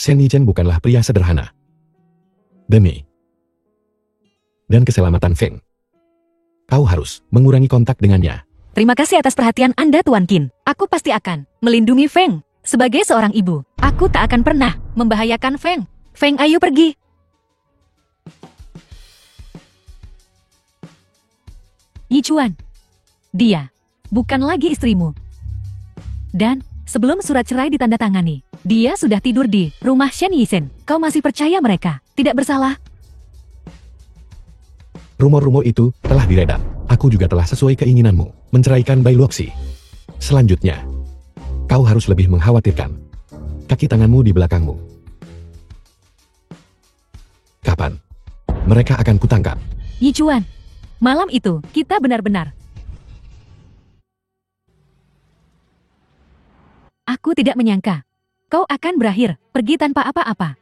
Shen Yichen bukanlah pria sederhana. Demi dan keselamatan Feng, kau harus mengurangi kontak dengannya. Terima kasih atas perhatian Anda, Tuan Qin. Aku pasti akan melindungi Feng. Sebagai seorang ibu, aku tak akan pernah membahayakan Feng. Feng, ayo pergi. Yichuan, dia bukan lagi istrimu. Dan sebelum surat cerai ditandatangani, dia sudah tidur di rumah Shen Yichen. Kau masih percaya mereka tidak bersalah? Rumor-rumor itu telah diredam. Aku juga telah sesuai keinginanmu menceraikan Bai Luoxi. Selanjutnya, kau harus lebih mengkhawatirkan kaki tanganmu di belakangmu. Kapan mereka akan kutangkap? Yichuan, malam itu kita benar-benar. Aku tidak menyangka kau akan berakhir pergi tanpa apa-apa.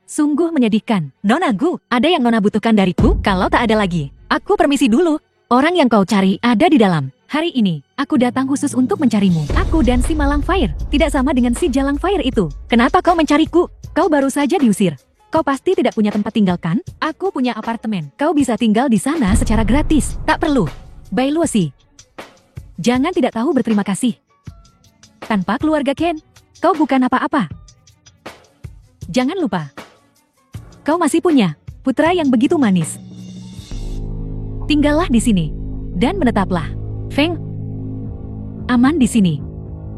Sungguh menyedihkan. Nona Gu, ada yang Nona butuhkan dariku? Kalau tak ada lagi, aku permisi dulu. Orang yang kau cari ada di dalam. Hari ini, aku datang khusus untuk mencarimu. Aku dan si Malang Fire tidak sama dengan si Jalang Fire itu. Kenapa kau mencariku? Kau baru saja diusir. Kau pasti tidak punya tempat tinggal kan? Aku punya apartemen. Kau bisa tinggal di sana secara gratis. Tak perlu. Bai Luoxi, jangan tidak tahu berterima kasih. Tanpa keluarga Ken, kau bukan apa-apa. Jangan lupa, kau masih punya putra yang begitu manis. Tinggallah di sini dan menetaplah. Feng, aman di sini.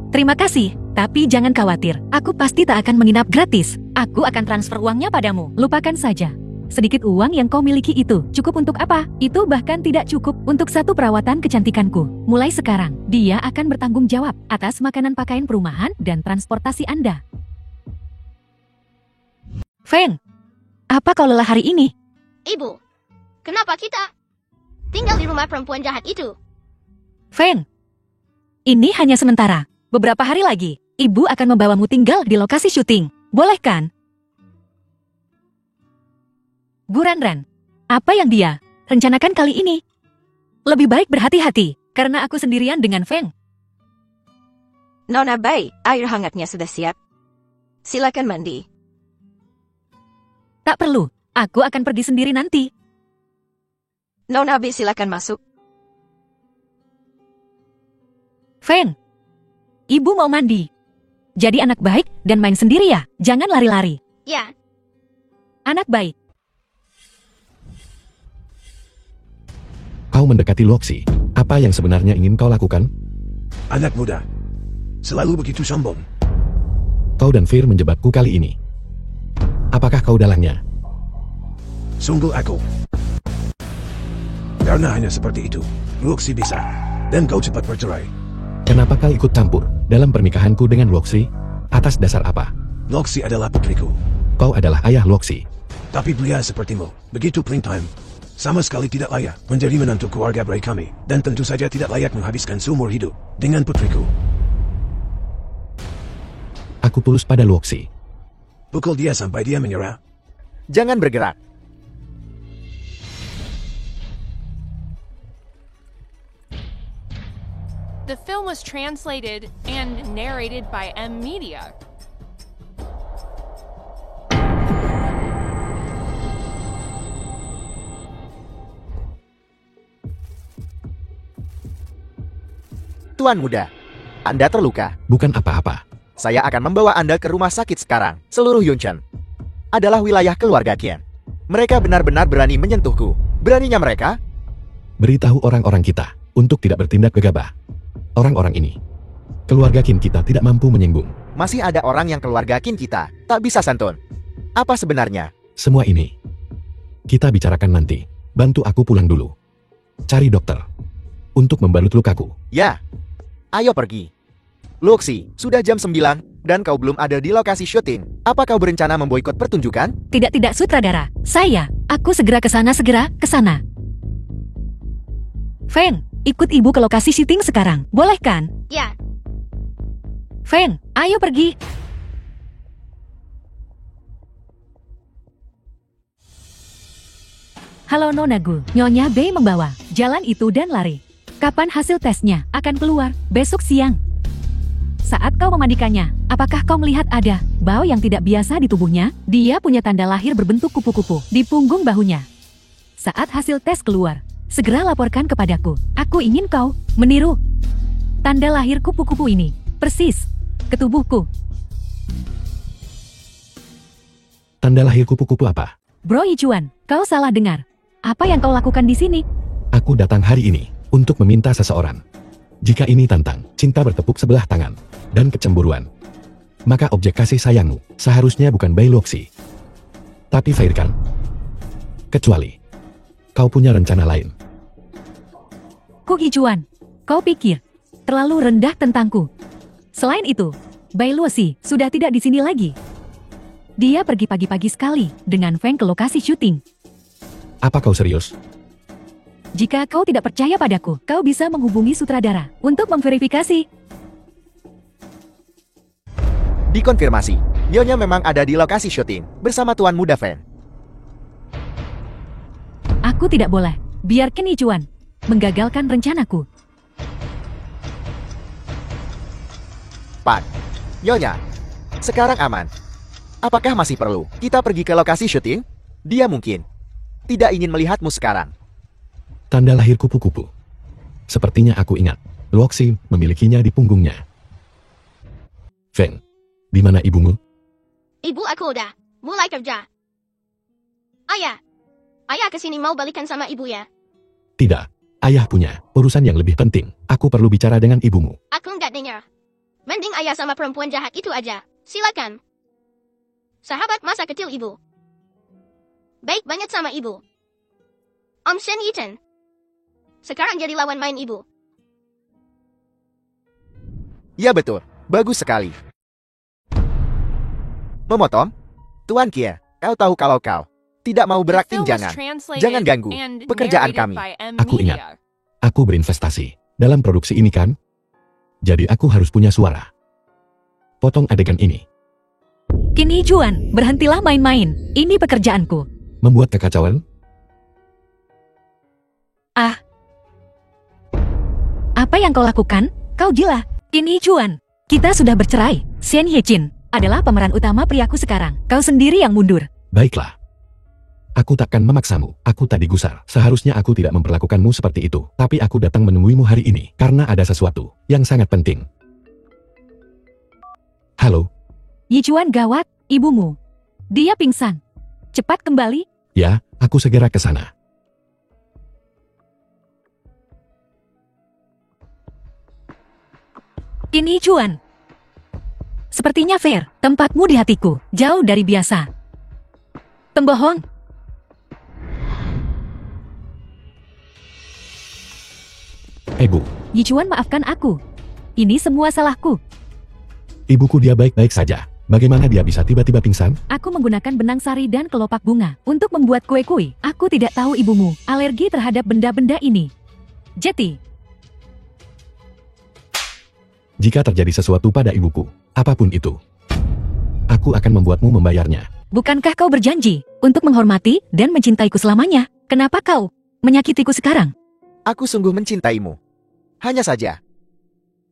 Terima kasih, tapi jangan khawatir. Aku pasti tak akan menginap gratis. Aku akan transfer uangnya padamu. Lupakan saja. Sedikit uang yang kau miliki itu cukup untuk apa? Itu bahkan tidak cukup untuk satu perawatan kecantikanku. Mulai sekarang, dia akan bertanggung jawab atas makanan, pakaian, perumahan, dan transportasi Anda. Feng, apa kau lelah hari ini? Ibu, kenapa kita tinggal di rumah perempuan jahat itu? Feng, ini hanya sementara. Beberapa hari lagi, ibu akan membawamu tinggal di lokasi syuting. Boleh kan? Guranran, apa yang dia rencanakan kali ini? Lebih baik berhati-hati, karena aku sendirian dengan Feng. Nona Bai, air hangatnya sudah siap. Silakan mandi. Tak perlu, aku akan pergi sendiri nanti. Nona Bai, silakan masuk. Feng, ibu mau mandi. Jadi anak baik dan main sendiri ya, jangan lari-lari. Ya. Anak baik. Kau mendekati Luoxi. Apa yang sebenarnya ingin kau lakukan? Anak muda, selalu begitu sombong. Kau dan Fir menjebakku kali ini. Apakah kau dalangnya? Sungguh aku. Karena hanya seperti itu, Luoxi bisa. Dan kau cepat bercerai. Kenapa kau ikut campur dalam pernikahanku dengan Luoxi? Atas dasar apa? Luoxi adalah putriku. Kau adalah ayah Luoxi. Tapi pria sepertimu, begitu playtime, sama sekali tidak layak menjadi menantu keluarga Bray kami. Dan tentu saja tidak layak menghabiskan seumur hidup dengan putriku. Aku tulus pada Luoxi. Pukul dia sampai dia menyerah. Jangan bergerak. The film was translated and narrated by M Media. Tuan muda, Anda terluka. Bukan apa-apa. Saya akan membawa Anda ke rumah sakit sekarang. Seluruh Yunchen adalah wilayah keluarga Qian. Mereka benar-benar berani menyentuhku. Beraninya mereka? Beritahu orang-orang kita untuk tidak bertindak gegabah. Orang-orang ini, keluarga Qin kita tidak mampu menyinggung. Masih ada orang yang keluarga Qin kita tak bisa santun. Apa sebenarnya? Semua ini, kita bicarakan nanti. Bantu aku pulang dulu. Cari dokter untuk membalut lukaku. Ya, ayo pergi. Luoxi, sudah jam 9 dan kau belum ada di lokasi syuting. Apa kau berencana memboikot pertunjukan? Tidak sutradara. Aku segera ke sana. Feng, ikut ibu ke lokasi syuting sekarang. Boleh kan? Ya. Feng, ayo pergi. Halo Nona Gu, Nyonya Bei membawa jalan itu dan lari. Kapan hasil tesnya akan keluar? Besok siang. Saat kau memandikannya, apakah kau melihat ada bau yang tidak biasa di tubuhnya. Dia punya tanda lahir berbentuk kupu-kupu di punggung bahunya. Saat hasil tes keluar, segera laporkan kepadaku. Aku ingin kau meniru tanda lahir kupu-kupu ini persis ke tubuhku. Tanda lahir kupu-kupu apa? Bro Yichuan, kau salah dengar. Apa yang kau lakukan di sini? Aku datang hari ini untuk meminta seseorang. Jika ini tantang, cinta bertepuk sebelah tangan, dan kecemburuan, maka objek kasih sayangmu seharusnya bukan Bai Luoxi, tapi Fair kan? Kecuali kau punya rencana lain. Ku Yichuan, kau pikir terlalu rendah tentangku. Selain itu, Bai Luoxi sudah tidak di sini lagi. Dia pergi pagi-pagi sekali dengan Feng ke lokasi syuting. Apa kau serius? Jika kau tidak percaya padaku, kau bisa menghubungi sutradara untuk memverifikasi. Dikonfirmasi, Nyonya memang ada di lokasi syuting bersama Tuan Muda Feng. Aku tidak boleh biarkan Yichuan menggagalkan rencanaku. Pak, Nyonya, sekarang aman. Apakah masih perlu kita pergi ke lokasi syuting? Dia mungkin tidak ingin melihatmu sekarang. Tanda lahir kupu-kupu. Sepertinya aku ingat, Luoxi memilikinya di punggungnya. Feng, di mana ibumu? Ibu aku udah mulai kerja. Ayah kesini mau balikan sama ibu ya. Tidak, ayah punya urusan yang lebih penting. Aku perlu bicara dengan ibumu. Aku nggak dengar. Mending ayah sama perempuan jahat itu aja. Silakan. Sahabat masa kecil ibu. Baik banget sama ibu. Om Shen Yichen. Sekarang jadi lawan main ibu. Ya betul, bagus sekali. Memotong? Tuan Kia, kau tahu kalau kau tidak mau berakting jangan ganggu pekerjaan kami. Aku ingat, aku berinvestasi dalam produksi ini kan? Jadi aku harus punya suara. Potong adegan ini. Qin Yichuan, berhentilah main-main. Ini pekerjaanku. Membuat kekacauan? Apa yang kau lakukan? Kau gila. Qin Yichuan, kita sudah bercerai. Shen Yechin adalah pemeran utama priaku sekarang. Kau sendiri yang mundur. Baiklah. Aku takkan memaksamu. Aku tadi gusar. Seharusnya aku tidak memperlakukanmu seperti itu. Tapi aku datang menemuimu hari ini karena ada sesuatu yang sangat penting. Halo? Yichuan gawat, ibumu. Dia pingsan. Cepat kembali. Ya, aku segera ke sana. Qin Yichuan. Sepertinya Fair, tempatmu di hatiku, jauh dari biasa. Pembohong. Bu. Yichuan, maafkan aku. Ini semua salahku. Ibuku dia baik-baik saja. Bagaimana dia bisa tiba-tiba pingsan? Aku menggunakan benang sari dan kelopak bunga untuk membuat kue-kue. Aku tidak tahu ibumu alergi terhadap benda-benda ini. Jeti. Jika terjadi sesuatu pada ibuku, apapun itu, aku akan membuatmu membayarnya. Bukankah kau berjanji untuk menghormati dan mencintaiku selamanya? Kenapa kau menyakitiku sekarang? Aku sungguh mencintaimu. Hanya saja.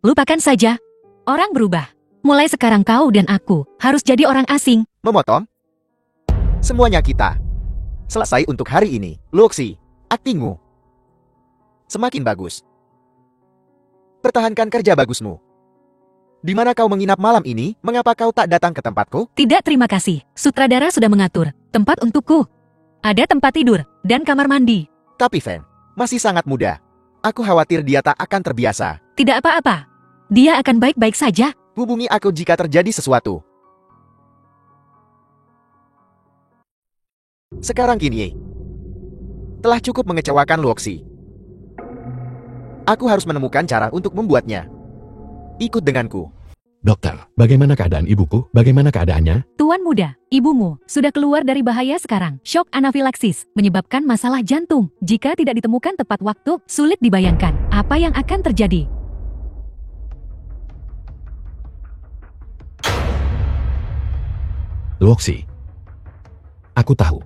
Lupakan saja. Orang berubah. Mulai sekarang kau dan aku harus jadi orang asing. Memotong? Semuanya kita selesai untuk hari ini. Luoxi, aktingmu semakin bagus. Pertahankan kerja bagusmu. Di mana kau menginap malam ini? Mengapa kau tak datang ke tempatku? Tidak, terima kasih. Sutradara sudah mengatur tempat untukku. Ada tempat tidur dan kamar mandi. Tapi Feng masih sangat muda. Aku khawatir dia tak akan terbiasa. Tidak apa-apa. Dia akan baik-baik saja. Hubungi aku jika terjadi sesuatu. Sekarang Qin telah cukup mengecewakan Luoxi. Aku harus menemukan cara untuk membuatnya ikut denganku. Dokter, bagaimana keadaan ibuku? Bagaimana keadaannya? Tuan muda, ibumu sudah keluar dari bahaya sekarang. Shock anafilaksis menyebabkan masalah jantung. Jika tidak ditemukan tepat waktu, sulit dibayangkan apa yang akan terjadi. Luoxi, aku tahu.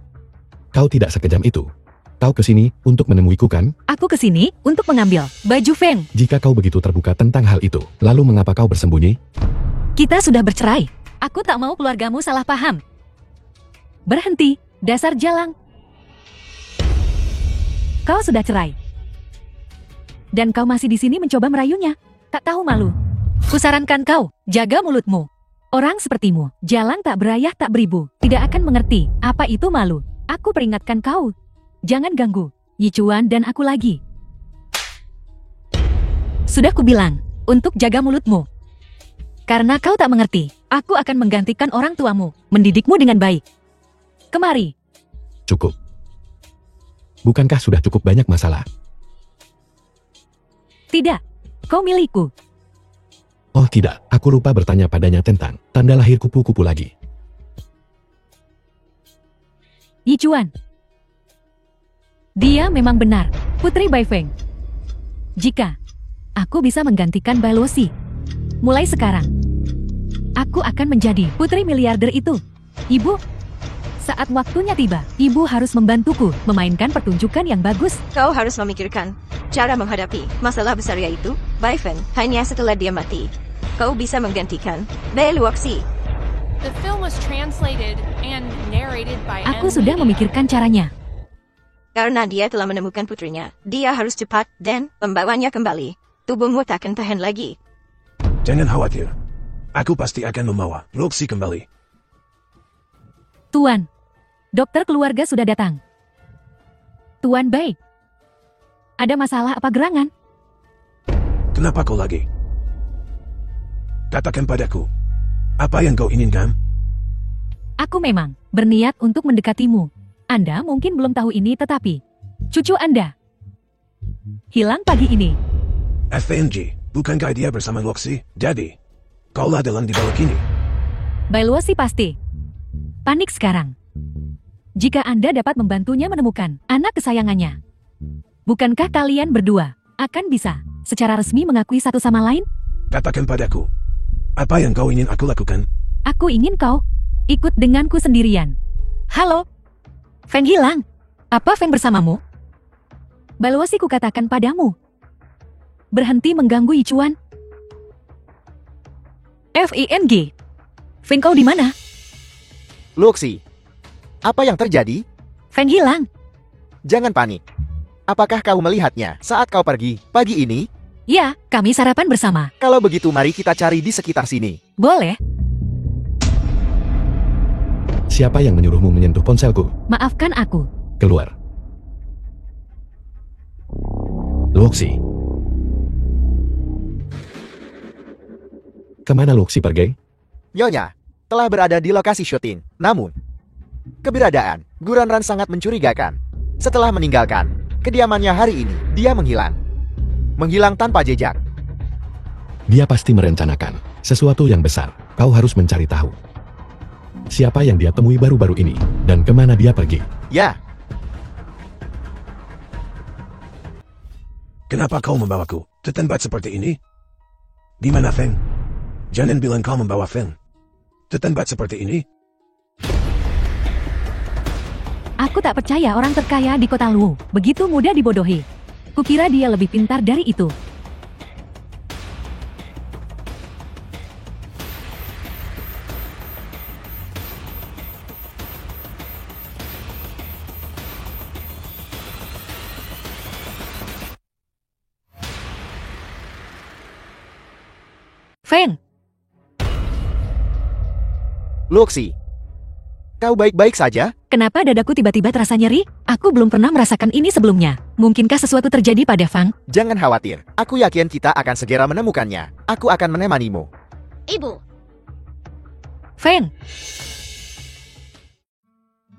Kau tidak sekejam itu. Kau kesini untuk menemuiku kan? Aku kesini untuk mengambil baju Feng. Jika kau begitu terbuka tentang hal itu, lalu mengapa kau bersembunyi? Kita sudah bercerai. Aku tak mau keluargamu salah paham. Berhenti, dasar jalang. Kau sudah cerai. Dan kau masih di sini mencoba merayunya. Tak tahu malu. Kusarankan kau, jaga mulutmu. Orang sepertimu, jalang tak berayah tak beribu, tidak akan mengerti apa itu malu. Aku peringatkan kau. Jangan ganggu Yichuan dan aku lagi. Sudah kubilang, untuk jaga mulutmu. Karena kau tak mengerti, aku akan menggantikan orang tuamu, mendidikmu dengan baik. Kemari. Cukup. Bukankah sudah cukup banyak masalah? Tidak, kau milikku. Oh tidak, aku lupa bertanya padanya tentang tanda lahir kupu-kupu lagi. Yichuan. Dia memang benar, Putri Bai Feng. Jika aku bisa menggantikan Bai Luosi, mulai sekarang, aku akan menjadi putri miliarder itu. Ibu, saat waktunya tiba, ibu harus membantuku memainkan pertunjukan yang bagus. Kau harus memikirkan cara menghadapi masalah besar yaitu Bai Feng hanya setelah dia mati. Kau bisa menggantikan Bai Luoxi. The film was translated and narrated by Aku M. sudah Media. memikirkan caranya. Karena dia telah menemukan putrinya, dia harus cepat dan membawanya kembali. Tubuhmu takkan tahan lagi. Jangan khawatir. Aku pasti akan membawa Roxy kembali. Tuan, dokter keluarga sudah datang. Tuan Bai, ada masalah apa gerangan? Kenapa kau lagi? Katakan padaku. Apa yang kau inginkan? Aku memang berniat untuk mendekatimu. Anda mungkin belum tahu ini tetapi cucu Anda hilang pagi ini. FNG, bukankah dia bersama Roxy? Jadi, kaulah dalam di balik ini. Bai Luosi pasti panik sekarang. Jika Anda dapat membantunya menemukan anak kesayangannya, bukankah kalian berdua akan bisa secara resmi mengakui satu sama lain? Katakan padaku. Apa yang kau ingin aku lakukan? Aku ingin kau ikut denganku sendirian. Halo? Feng hilang. Apa Feng bersamamu? Bai Luosi kukatakan padamu. Berhenti mengganggu Yichuan. FING. Feng kau di mana? Luoxi, apa yang terjadi? Feng hilang. Jangan panik. Apakah kau melihatnya saat kau pergi pagi ini? Ya, kami sarapan bersama. Kalau begitu mari kita cari di sekitar sini. Boleh? Siapa yang menyuruhmu menyentuh ponselku? Maafkan aku. Keluar. Luoxi. Kemana Luoxi pergi? Nyonya telah berada di lokasi syuting. Namun, keberadaan Guranran sangat mencurigakan. Setelah meninggalkan kediamannya hari ini, dia menghilang. Menghilang tanpa jejak. Dia pasti merencanakan sesuatu yang besar. Kau harus mencari tahu. Siapa yang dia temui baru-baru ini, dan kemana dia pergi. Ya, Kenapa kau membawaku ke tempat seperti ini? Di mana Feng? Jangan bilang kau membawa Feng ke tempat seperti ini. Aku tak percaya orang terkaya di kota Luo begitu mudah dibodohi. Kukira dia lebih pintar dari itu. Feng, Luoxi. Kau baik-baik saja? kenapa dadaku tiba-tiba terasa nyeri? Aku belum pernah merasakan ini sebelumnya. Mungkinkah sesuatu terjadi pada Fang? Jangan khawatir. Aku yakin kita akan segera menemukannya. Aku akan menemanimu. Ibu, Feng,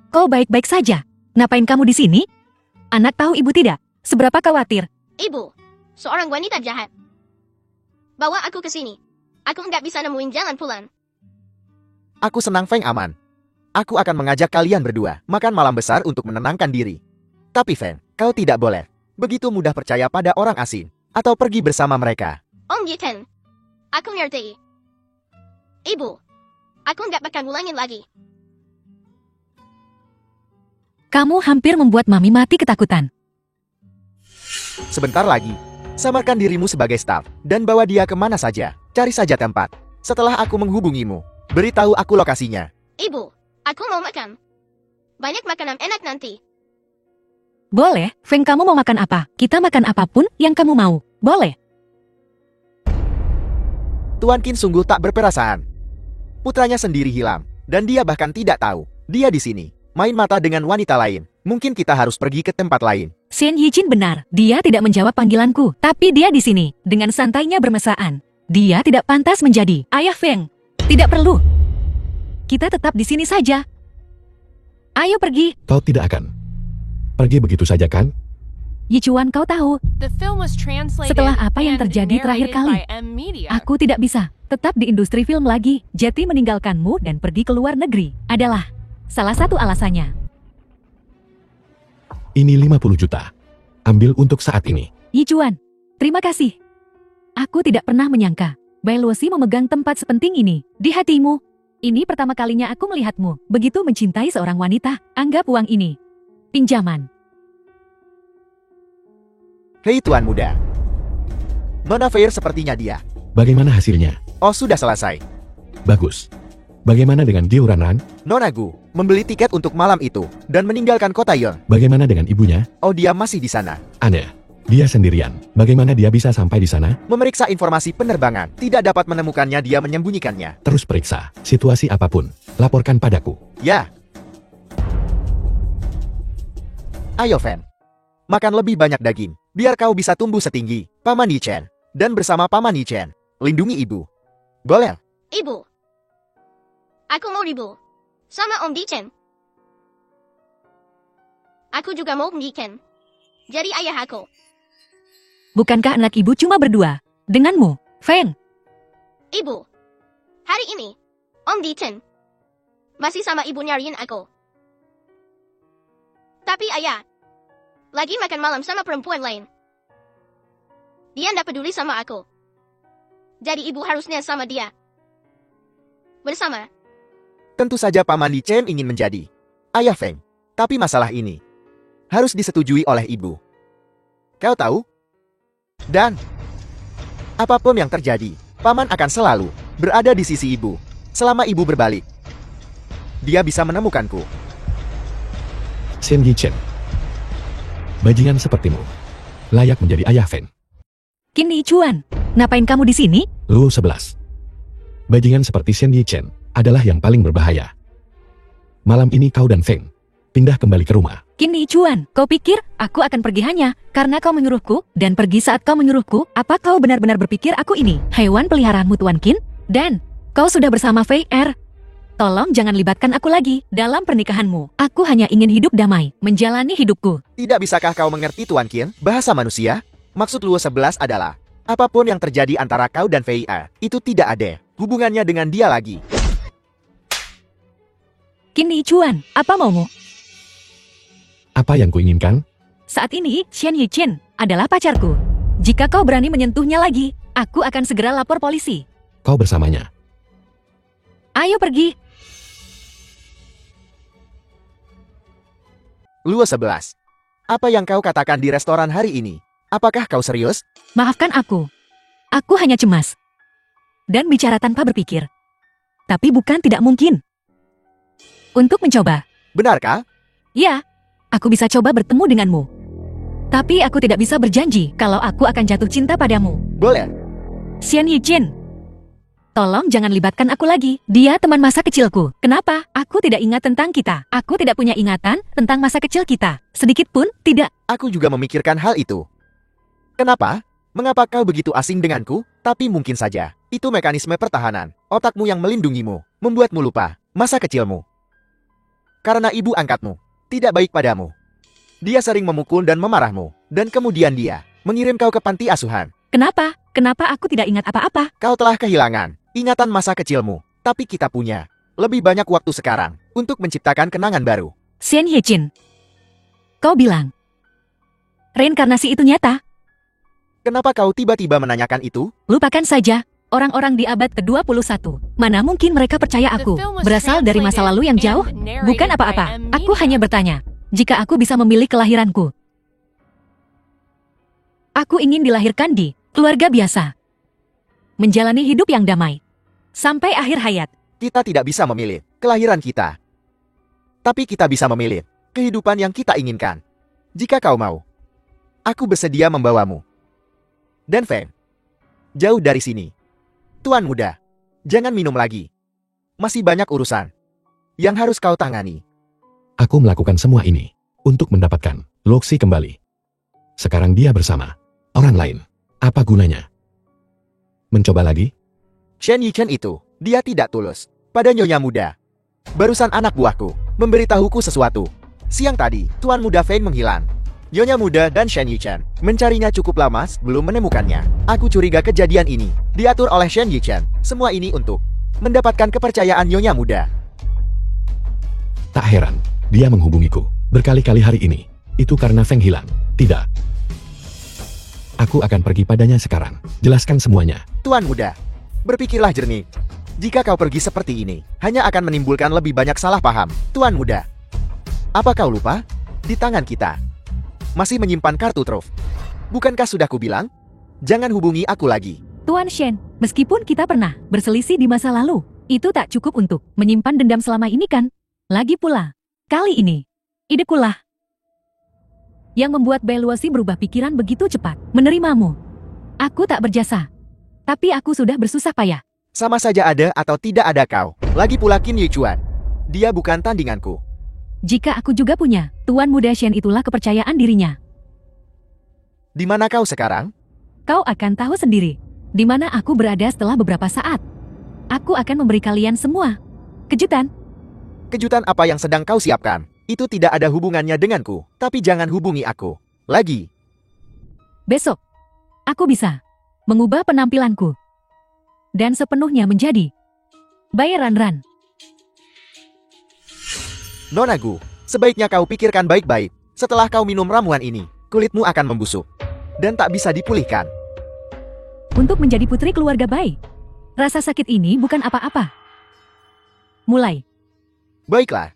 kau baik-baik saja. Ngapain kamu di sini? Anak tahu ibu tidak? Seberapa khawatir? ibu, seorang wanita jahat. Bawa aku ke sini. Aku nggak bisa nemuin jalan pulang. Aku senang Feng aman. Aku akan mengajak kalian berdua makan malam besar untuk menenangkan diri. Tapi Feng, kau tidak boleh begitu mudah percaya pada orang asing atau pergi bersama mereka. Om Yiten, aku ngerti. Ibu, aku nggak bakal ulangin lagi. Kamu hampir membuat Mami mati ketakutan. Sebentar lagi, samarkan dirimu sebagai staf dan bawa dia kemana saja. Cari saja tempat. Setelah aku menghubungimu, Beritahu aku lokasinya. Ibu, aku mau makan. Banyak makanan enak nanti. Boleh, Feng, kamu mau makan apa? Kita makan apapun yang kamu mau. Boleh. Tuan Qin sungguh tak berperasaan. Putranya sendiri hilang, dan dia bahkan tidak tahu. Dia di sini, main mata dengan wanita lain. Mungkin kita harus pergi ke tempat lain. Xian Yijin benar, dia tidak menjawab panggilanku. Tapi dia di sini, dengan santainya bermesraan. Dia tidak pantas menjadi ayah Feng. Tidak perlu. Kita tetap di sini saja. Ayo pergi. Kau tidak akan pergi begitu saja kan? Yichuan, kau tahu, The film was translated setelah apa yang and terjadi terakhir narrated kali, by M Media. aku tidak bisa tetap di industri film lagi. Jati meninggalkanmu dan pergi ke luar negeri adalah salah satu alasannya. Ini 50 juta. Ambil untuk saat ini. Yichuan, terima kasih. Aku tidak pernah menyangka Bai Luosi memegang tempat sepenting ini di hatimu. Ini pertama kalinya aku melihatmu begitu mencintai seorang wanita. Anggap uang ini pinjaman. Hei Tuan Muda. Nona Fair sepertinya dia. Bagaimana hasilnya? Oh, sudah selesai. Bagus. Bagaimana dengan Diuranan? Nona Gu membeli tiket untuk malam itu dan meninggalkan kota Yong. Bagaimana dengan ibunya? Oh, dia masih di sana. Aneh. Dia sendirian. Bagaimana dia bisa sampai di sana? Memeriksa informasi penerbangan, tidak dapat menemukannya, dia menyembunyikannya. Terus periksa. Situasi apapun. Laporkan padaku. Ya. Ayo, Fan. Makan lebih banyak daging, biar kau bisa tumbuh setinggi Paman Yichen. Dan bersama Paman Yichen, lindungi ibu. Boleh? Ibu. Aku mau ibu. Sama Om Dichen. Aku juga mau Om Dichen. Jadi ayah aku. Bukankah anak ibu cuma berdua denganmu, Feng? Ibu. Hari ini, Om Dichen masih sama ibu nyariin aku. Tapi ayah lagi makan malam sama perempuan lain. Dia ndak peduli sama aku. Jadi ibu harusnya sama dia. Bersama. Tentu saja Paman Yichen ingin menjadi ayah Feng. Tapi masalah ini harus disetujui oleh ibu. Kau tahu? Dan apapun yang terjadi, Paman akan selalu berada di sisi ibu. Selama ibu berbalik, dia bisa menemukanku. Xian Yichen. Bajingan sepertimu layak menjadi ayah Feng. Qin Yichuan, ngapain kamu di sini? Luo 11. Bajingan seperti Xian Yichen adalah yang paling berbahaya. Malam ini kau dan Feng pindah kembali ke rumah. Qin Yichuan, kau pikir aku akan pergi hanya karena kau menyuruhku dan pergi saat kau menyuruhku? Apa kau benar-benar berpikir aku ini hewan peliharaanmu, Tuan Qin? Dan kau sudah bersama Fei Er. Tolong jangan libatkan aku lagi dalam pernikahanmu. Aku hanya ingin hidup damai, menjalani hidupku. Tidak bisakah kau mengerti Tuan Qin? Bahasa manusia? Maksud Luo 11 adalah, apapun yang terjadi antara kau dan Fei Er, itu tidak ada hubungannya dengan dia lagi. Qin Yichuan, apa maumu? Apa yang kuinginkan? Saat ini, Xian Yichen adalah pacarku. Jika kau berani menyentuhnya lagi, aku akan segera lapor polisi. Kau bersamanya. Ayo pergi. Luo 11. Apa yang kau katakan di restoran hari ini? Apakah kau serius? Maafkan aku. Aku hanya cemas. Dan bicara tanpa berpikir. Tapi bukan tidak mungkin. Untuk mencoba. Benarkah? Ya, aku bisa coba bertemu denganmu. Tapi aku tidak bisa berjanji kalau aku akan jatuh cinta padamu. Boleh. Xian Yichen. Tolong jangan libatkan aku lagi. Dia teman masa kecilku. Kenapa? Aku tidak ingat tentang kita. Aku tidak punya ingatan tentang masa kecil kita. Sedikit pun tidak. Aku juga memikirkan hal itu. Kenapa? Mengapa kau begitu asing denganku? Tapi mungkin saja, itu mekanisme pertahanan. Otakmu yang melindungimu, membuatmu lupa masa kecilmu. Karena ibu angkatmu tidak baik padamu. Dia sering memukul dan memarahmu. Dan kemudian dia mengirim kau ke panti asuhan. Kenapa? Kenapa aku tidak ingat apa-apa? Kau telah kehilangan ingatan masa kecilmu. Tapi kita punya lebih banyak waktu sekarang untuk menciptakan kenangan baru. Xian Yichen. Kau bilang reinkarnasi itu nyata? Kenapa kau tiba-tiba menanyakan itu? Lupakan saja. Orang-orang di abad ke-21. Mana mungkin mereka percaya aku berasal dari masa lalu yang jauh? Bukan apa-apa. Aku hanya bertanya, jika aku bisa memilih kelahiranku. Aku ingin dilahirkan di keluarga biasa. Menjalani hidup yang damai. Sampai akhir hayat. Kita tidak bisa memilih kelahiran kita. Tapi kita bisa memilih kehidupan yang kita inginkan. Jika kau mau, aku bersedia membawamu. Dan Feng, jauh dari sini. Tuan muda, jangan minum lagi. Masih banyak urusan yang harus kau tangani. Aku melakukan semua ini untuk mendapatkan Loxi kembali. Sekarang dia bersama orang lain. Apa gunanya? Mencoba lagi? Shen Yichen itu, dia tidak tulus pada nyonya muda. Barusan anak buahku memberitahuku sesuatu. Siang tadi, Tuan muda Feng menghilang. Nyonya muda dan Shen Yichen mencarinya cukup lama belum menemukannya. Aku curiga kejadian ini diatur oleh Shen Yichen. Semua ini untuk mendapatkan kepercayaan nyonya muda. Tak heran, dia menghubungiku berkali-kali hari ini. Itu karena Feng hilang. Tidak. Aku akan pergi padanya sekarang. Jelaskan semuanya. Tuan muda, berpikirlah jernih. Jika kau pergi seperti ini, hanya akan menimbulkan lebih banyak salah paham. Tuan muda, apa kau lupa? Di tangan kita masih menyimpan kartu truf. Bukankah sudah kubilang? Jangan hubungi aku lagi. Tuan Shen, meskipun kita pernah berselisih di masa lalu, itu tak cukup untuk menyimpan dendam selama ini kan? Lagi pula, kali ini, idekulah yang membuat Bai Luosi berubah pikiran begitu cepat, menerimamu. Aku tak berjasa, tapi aku sudah bersusah payah. Sama saja ada atau tidak ada kau. Lagi pula Qin Yichuan, dia bukan tandinganku. Jika aku juga punya, Tuan muda Shen itulah kepercayaan dirinya. Di mana kau sekarang? Kau akan tahu sendiri, di mana aku berada setelah beberapa saat. Aku akan memberi kalian semua kejutan. Kejutan apa yang sedang kau siapkan? Itu tidak ada hubungannya denganku, tapi jangan hubungi aku lagi. Besok, aku bisa mengubah penampilanku dan sepenuhnya menjadi Bai Ranran. Nona Gu, sebaiknya kau pikirkan baik-baik. Setelah kau minum ramuan ini, kulitmu akan membusuk dan tak bisa dipulihkan. Untuk menjadi putri keluarga Bai, rasa sakit ini bukan apa-apa. Mulai. Baiklah.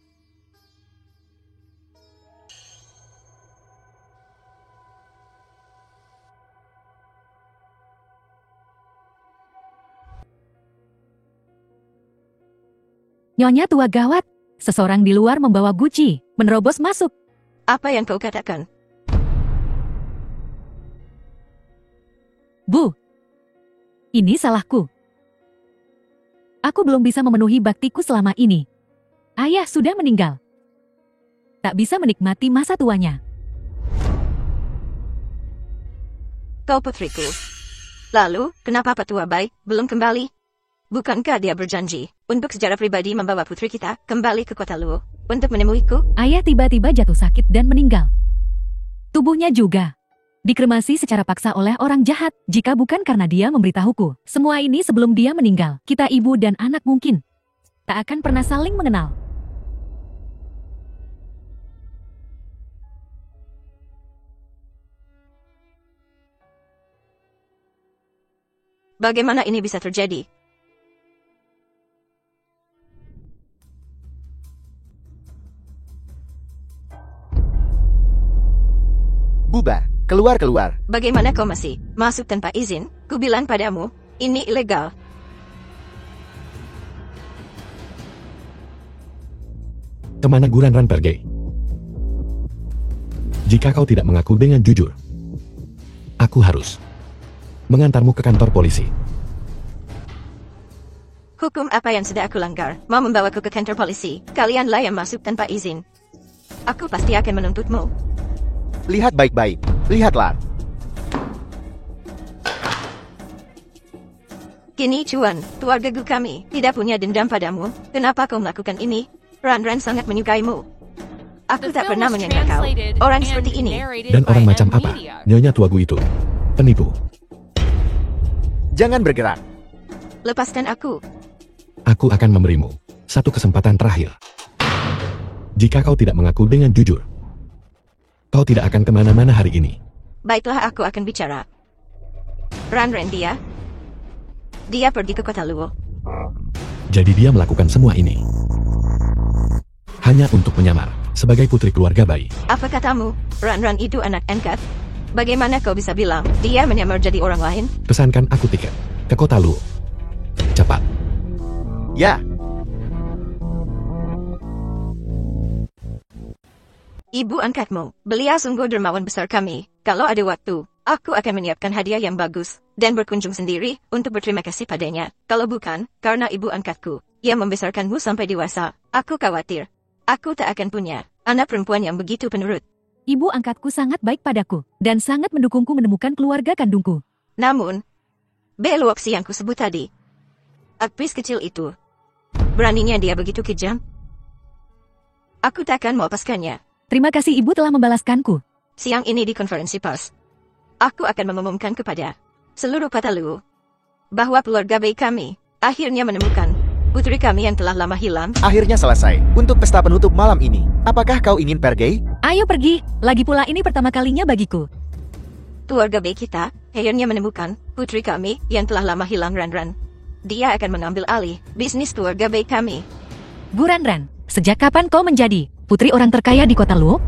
Nyonya tua gawat, seseorang di luar membawa guci, menerobos masuk. Apa yang kau katakan? Bu, ini salahku. Aku belum bisa memenuhi baktiku selama ini. Ayah sudah meninggal. Tak bisa menikmati masa tuanya. Kau putriku. Lalu, kenapa Petua Bai belum kembali? Bukankah dia berjanji untuk secara pribadi membawa putri kita kembali ke kota Luo untuk menemuiku? Ayah tiba-tiba jatuh sakit dan meninggal. Tubuhnya juga dikremasi secara paksa oleh orang jahat. Jika bukan karena dia memberitahuku semua ini sebelum dia meninggal, kita ibu dan anak mungkin tak akan pernah saling mengenal. Bagaimana ini bisa terjadi? Bubar, keluar. Bagaimana kau masih masuk tanpa izin? Ku bilang padamu, ini ilegal. Kemana Guranran pergi? Jika kau tidak mengaku dengan jujur, aku harus mengantarmu ke kantor polisi. Hukum apa yang sudah aku langgar? Mau membawaku ke kantor polisi? Kalianlah yang masuk tanpa izin. Aku pasti akan menuntutmu. Lihat baik-baik, lihatlah. Qin Yichuan, keluarga kami tidak punya dendam padamu. Kenapa kau melakukan ini? Ranran sangat menyukaimu. Aku The tak film pernah was menyangka kau translated orang and seperti ini. narrated Dan by orang macam M apa? Media. Nyonya tuagu itu. Penipu. Jangan bergerak. Lepaskan aku. Aku akan memberimu satu kesempatan terakhir. Jika kau tidak mengaku dengan jujur, kau tidak akan kemana-mana hari ini. Baiklah, aku akan bicara. Ranran dia pergi ke kota Luo. Jadi dia melakukan semua ini hanya untuk menyamar sebagai putri keluarga Bai. Apa katamu? Ranran itu anak angkat? Bagaimana kau bisa bilang dia menyamar jadi orang lain? Pesankan aku tiket ke kota Luo. Cepat. Ya, Ibu angkatmu, beliau sungguh dermawan besar kami. Kalau ada waktu, aku akan menyiapkan hadiah yang bagus, dan berkunjung sendiri untuk berterima kasih padanya. Kalau bukan, karena ibu angkatku, yang membesarkanmu sampai dewasa, aku khawatir. Aku tak akan punya anak perempuan yang begitu penurut. Ibu angkatku sangat baik padaku, dan sangat mendukungku menemukan keluarga kandungku. Namun, Beluoksi yang kusebut tadi, aktris kecil itu, beraninya dia begitu kejam? Aku takkan melepaskannya. Terima kasih ibu telah membalaskanku. Siang ini di konferensi pers, aku akan mengumumkan kepada seluruh Kotaluo bahwa keluarga baik kami akhirnya menemukan putri kami yang telah lama hilang. Akhirnya selesai untuk pesta penutup malam ini. Apakah kau ingin pergi? Ayo pergi, lagi pula ini pertama kalinya bagiku. Keluarga baik kita akhirnya menemukan putri kami yang telah lama hilang, Ran-Ran. Dia akan mengambil alih bisnis keluarga baik kami. Guran-Ran, sejak kapan kau menjadi putri orang terkaya di kota Luo?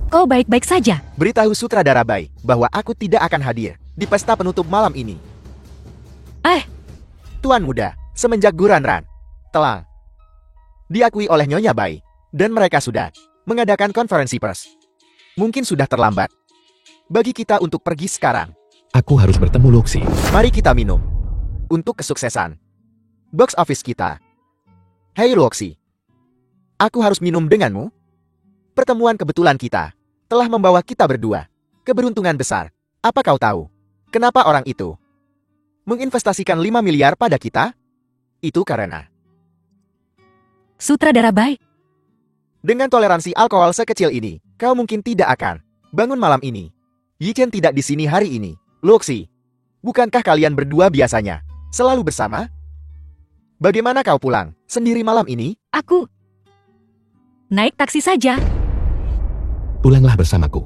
Kau baik-baik saja. Beritahu sutradara Bai bahwa aku tidak akan hadir di pesta penutup malam ini. Tuan muda, semenjak Guran-Ran telah diakui oleh Nyonya Bai, dan mereka sudah mengadakan konferensi pers, mungkin sudah terlambat bagi kita untuk pergi sekarang. Aku harus bertemu Luoxi. Mari kita minum untuk kesuksesan box office kita. Hei Luoxi, aku harus minum denganmu. Pertemuan kebetulan kita telah membawa kita berdua keberuntungan besar. Apa kau tahu kenapa orang itu menginvestasikan 5 miliar pada kita? Itu karena Sutradara Bai, dengan toleransi alkohol sekecil ini, kau mungkin tidak akan bangun malam ini. Yichen tidak di sini hari ini. Luoxi, bukankah kalian berdua biasanya selalu bersama? Bagaimana kau pulang sendiri malam ini? aku naik taksi saja. Pulanglah bersamaku.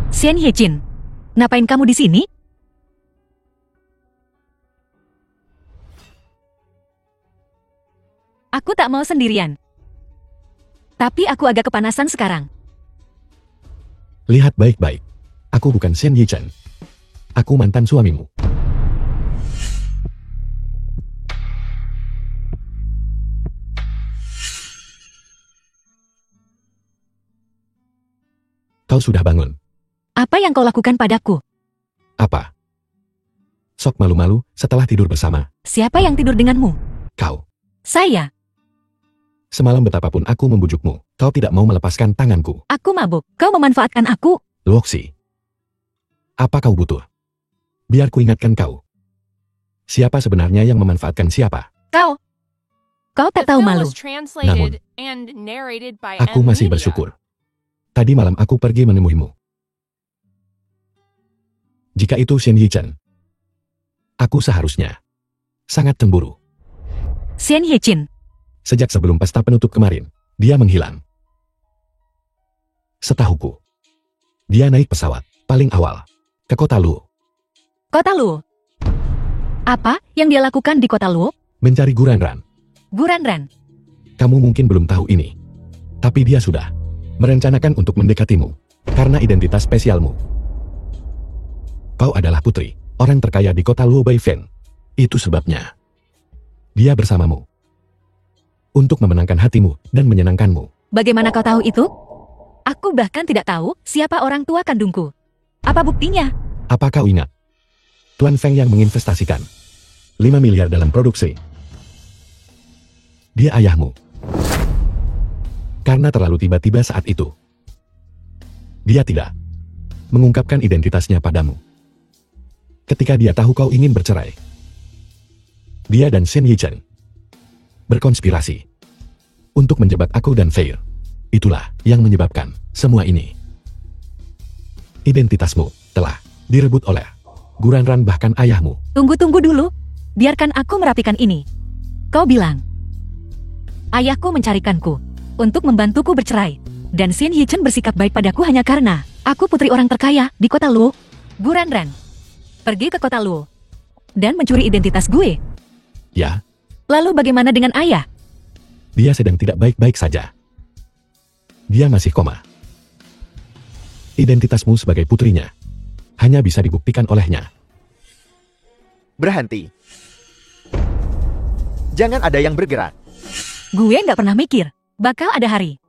Xian Yejin, ngapain kamu di sini? Aku tak mau sendirian. Tapi aku agak kepanasan sekarang. Lihat baik-baik. Aku bukan Shen Yichan. Aku mantan suamimu. Kau sudah bangun. Apa yang kau lakukan padaku? Apa? Sok malu-malu setelah tidur bersama. Siapa yang tidur denganmu? Kau. Saya. Semalam betapapun aku membujukmu, kau tidak mau melepaskan tanganku. Aku mabuk. Kau memanfaatkan aku. Luoxi. Apa kau butuh? Biar ku ingatkan kau. Siapa sebenarnya yang memanfaatkan siapa? Kau. Kau tak The tahu film malu. was translated and narrated by Aku M. masih Media. bersyukur. Tadi malam aku pergi menemuimu. Jika itu Shen Yichan, aku seharusnya sangat cemburu. Xian Yejin, Sejak sebelum pesta penutup kemarin, dia menghilang. Setahuku, dia naik pesawat paling awal ke kota Luo, kota Luo. Apa yang dia lakukan di kota Luo? mencari Guran-Ran. Guran-Ran. Kamu mungkin belum tahu ini, tapi dia sudah merencanakan untuk mendekatimu karena identitas spesialmu. Kau adalah putri orang terkaya di kota Luo Baifen. Itu sebabnya dia bersamamu untuk memenangkan hatimu dan menyenangkanmu. Bagaimana kau tahu itu? Aku bahkan tidak tahu siapa orang tua kandungku. Apa buktinya? Apa kau ingat? Tuan Feng yang menginvestasikan 5 miliar dalam produksi. Dia ayahmu. Karena terlalu tiba-tiba saat itu. Dia tidak mengungkapkan identitasnya padamu. Ketika dia tahu kau ingin bercerai, dia dan Shen Yichan berkonspirasi untuk menjebak aku dan Fair. Itulah yang menyebabkan semua ini. Identitasmu telah direbut oleh Guran-Ran bahkan ayahmu. Tunggu dulu. Biarkan aku merapikan ini. Kau bilang, ayahku mencarikanku untuk membantuku bercerai. Dan Xian Yichan bersikap baik padaku hanya karena aku putri orang terkaya di kota Luo. Guran-Ran pergi ke kota Luo dan mencuri identitas gue. Ya, Lalu bagaimana dengan ayah? dia sedang tidak baik-baik saja. Dia masih koma. Identitasmu sebagai putrinya hanya bisa dibuktikan olehnya. Berhenti. Jangan ada yang bergerak. Gue nggak pernah mikir Bakal ada hari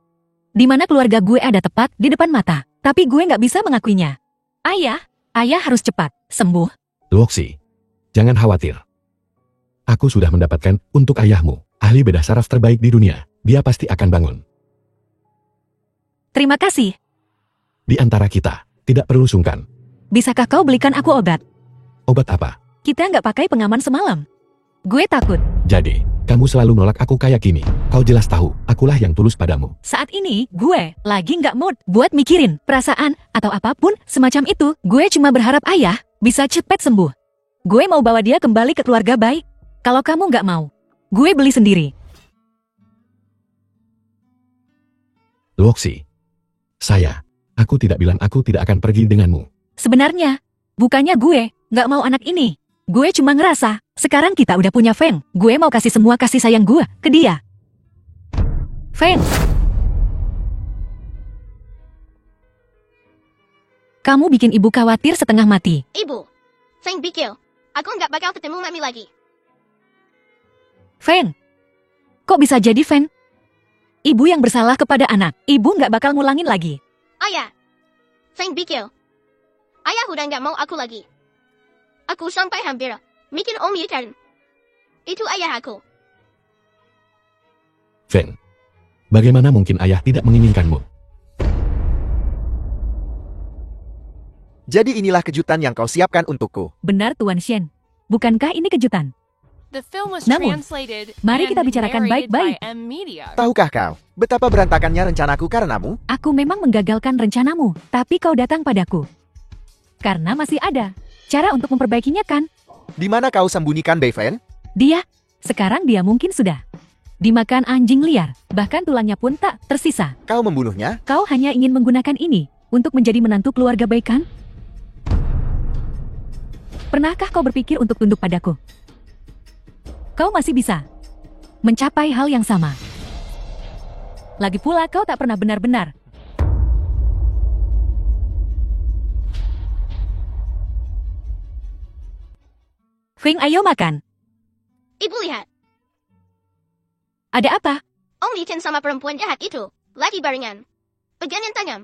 di mana keluarga gue ada tepat di depan mata, tapi gue nggak bisa mengakuinya. Ayah harus cepat sembuh. Luoxi, jangan khawatir. Aku sudah mendapatkan untuk ayahmu, ahli bedah saraf terbaik di dunia. Dia pasti akan bangun. Terima kasih. Di antara kita, tidak perlu sungkan. Bisakah kau belikan aku obat? Obat apa? Kita nggak pakai pengaman semalam. Gue takut. Jadi, kamu selalu nolak aku kayak gini. Kau jelas tahu, akulah yang tulus padamu. Saat ini, gue lagi nggak mood buat mikirin perasaan atau apapun semacam itu. Gue cuma berharap ayah bisa cepat sembuh. Gue mau bawa dia kembali ke keluarga baik. Kalau kamu nggak mau, gue beli sendiri. Luoxi, aku tidak bilang aku tidak akan pergi denganmu. Sebenarnya, bukannya gue nggak mau anak ini. Gue cuma ngerasa, sekarang kita udah punya Feng. Gue mau kasih semua kasih sayang gue ke dia. Feng. Kamu bikin ibu khawatir setengah mati. Ibu. Feng bikil. Aku nggak bakal ketemu Mami lagi. Feng. Kok bisa jadi Feng? Ibu yang bersalah kepada anak. Ibu nggak bakal ngulangin lagi. Ayah. Feng bikil. Ayah udah nggak mau aku lagi. Aku sampai hampir bikin Om U-turn. Itu ayah aku. Feng, bagaimana mungkin ayah tidak menginginkanmu? Jadi inilah kejutan yang kau siapkan untukku. Benar Tuan Shen. Bukankah ini kejutan? The film was Namun, translated mari kita and bicarakan narrated baik-baik. by M-Media. Tahukah kau, betapa berantakannya rencanaku karenamu? Aku memang menggagalkan rencanamu, tapi kau datang padaku. Karena masih ada cara untuk memperbaikinya kan? Di mana kau sembunyikan Beifen? Sekarang dia mungkin sudah dimakan anjing liar, bahkan tulangnya pun tak tersisa. Kau membunuhnya? Kau hanya ingin menggunakan ini untuk menjadi menantu keluarga baik kan? Pernahkah kau berpikir untuk tunduk padaku? Kau masih bisa mencapai hal yang sama. Lagi pula kau tak pernah benar-benar Feng, ayo makan. Ibu lihat. Ada apa? Om U-turn sama perempuan jahat itu. Lagi barengan. Pegangan tangan.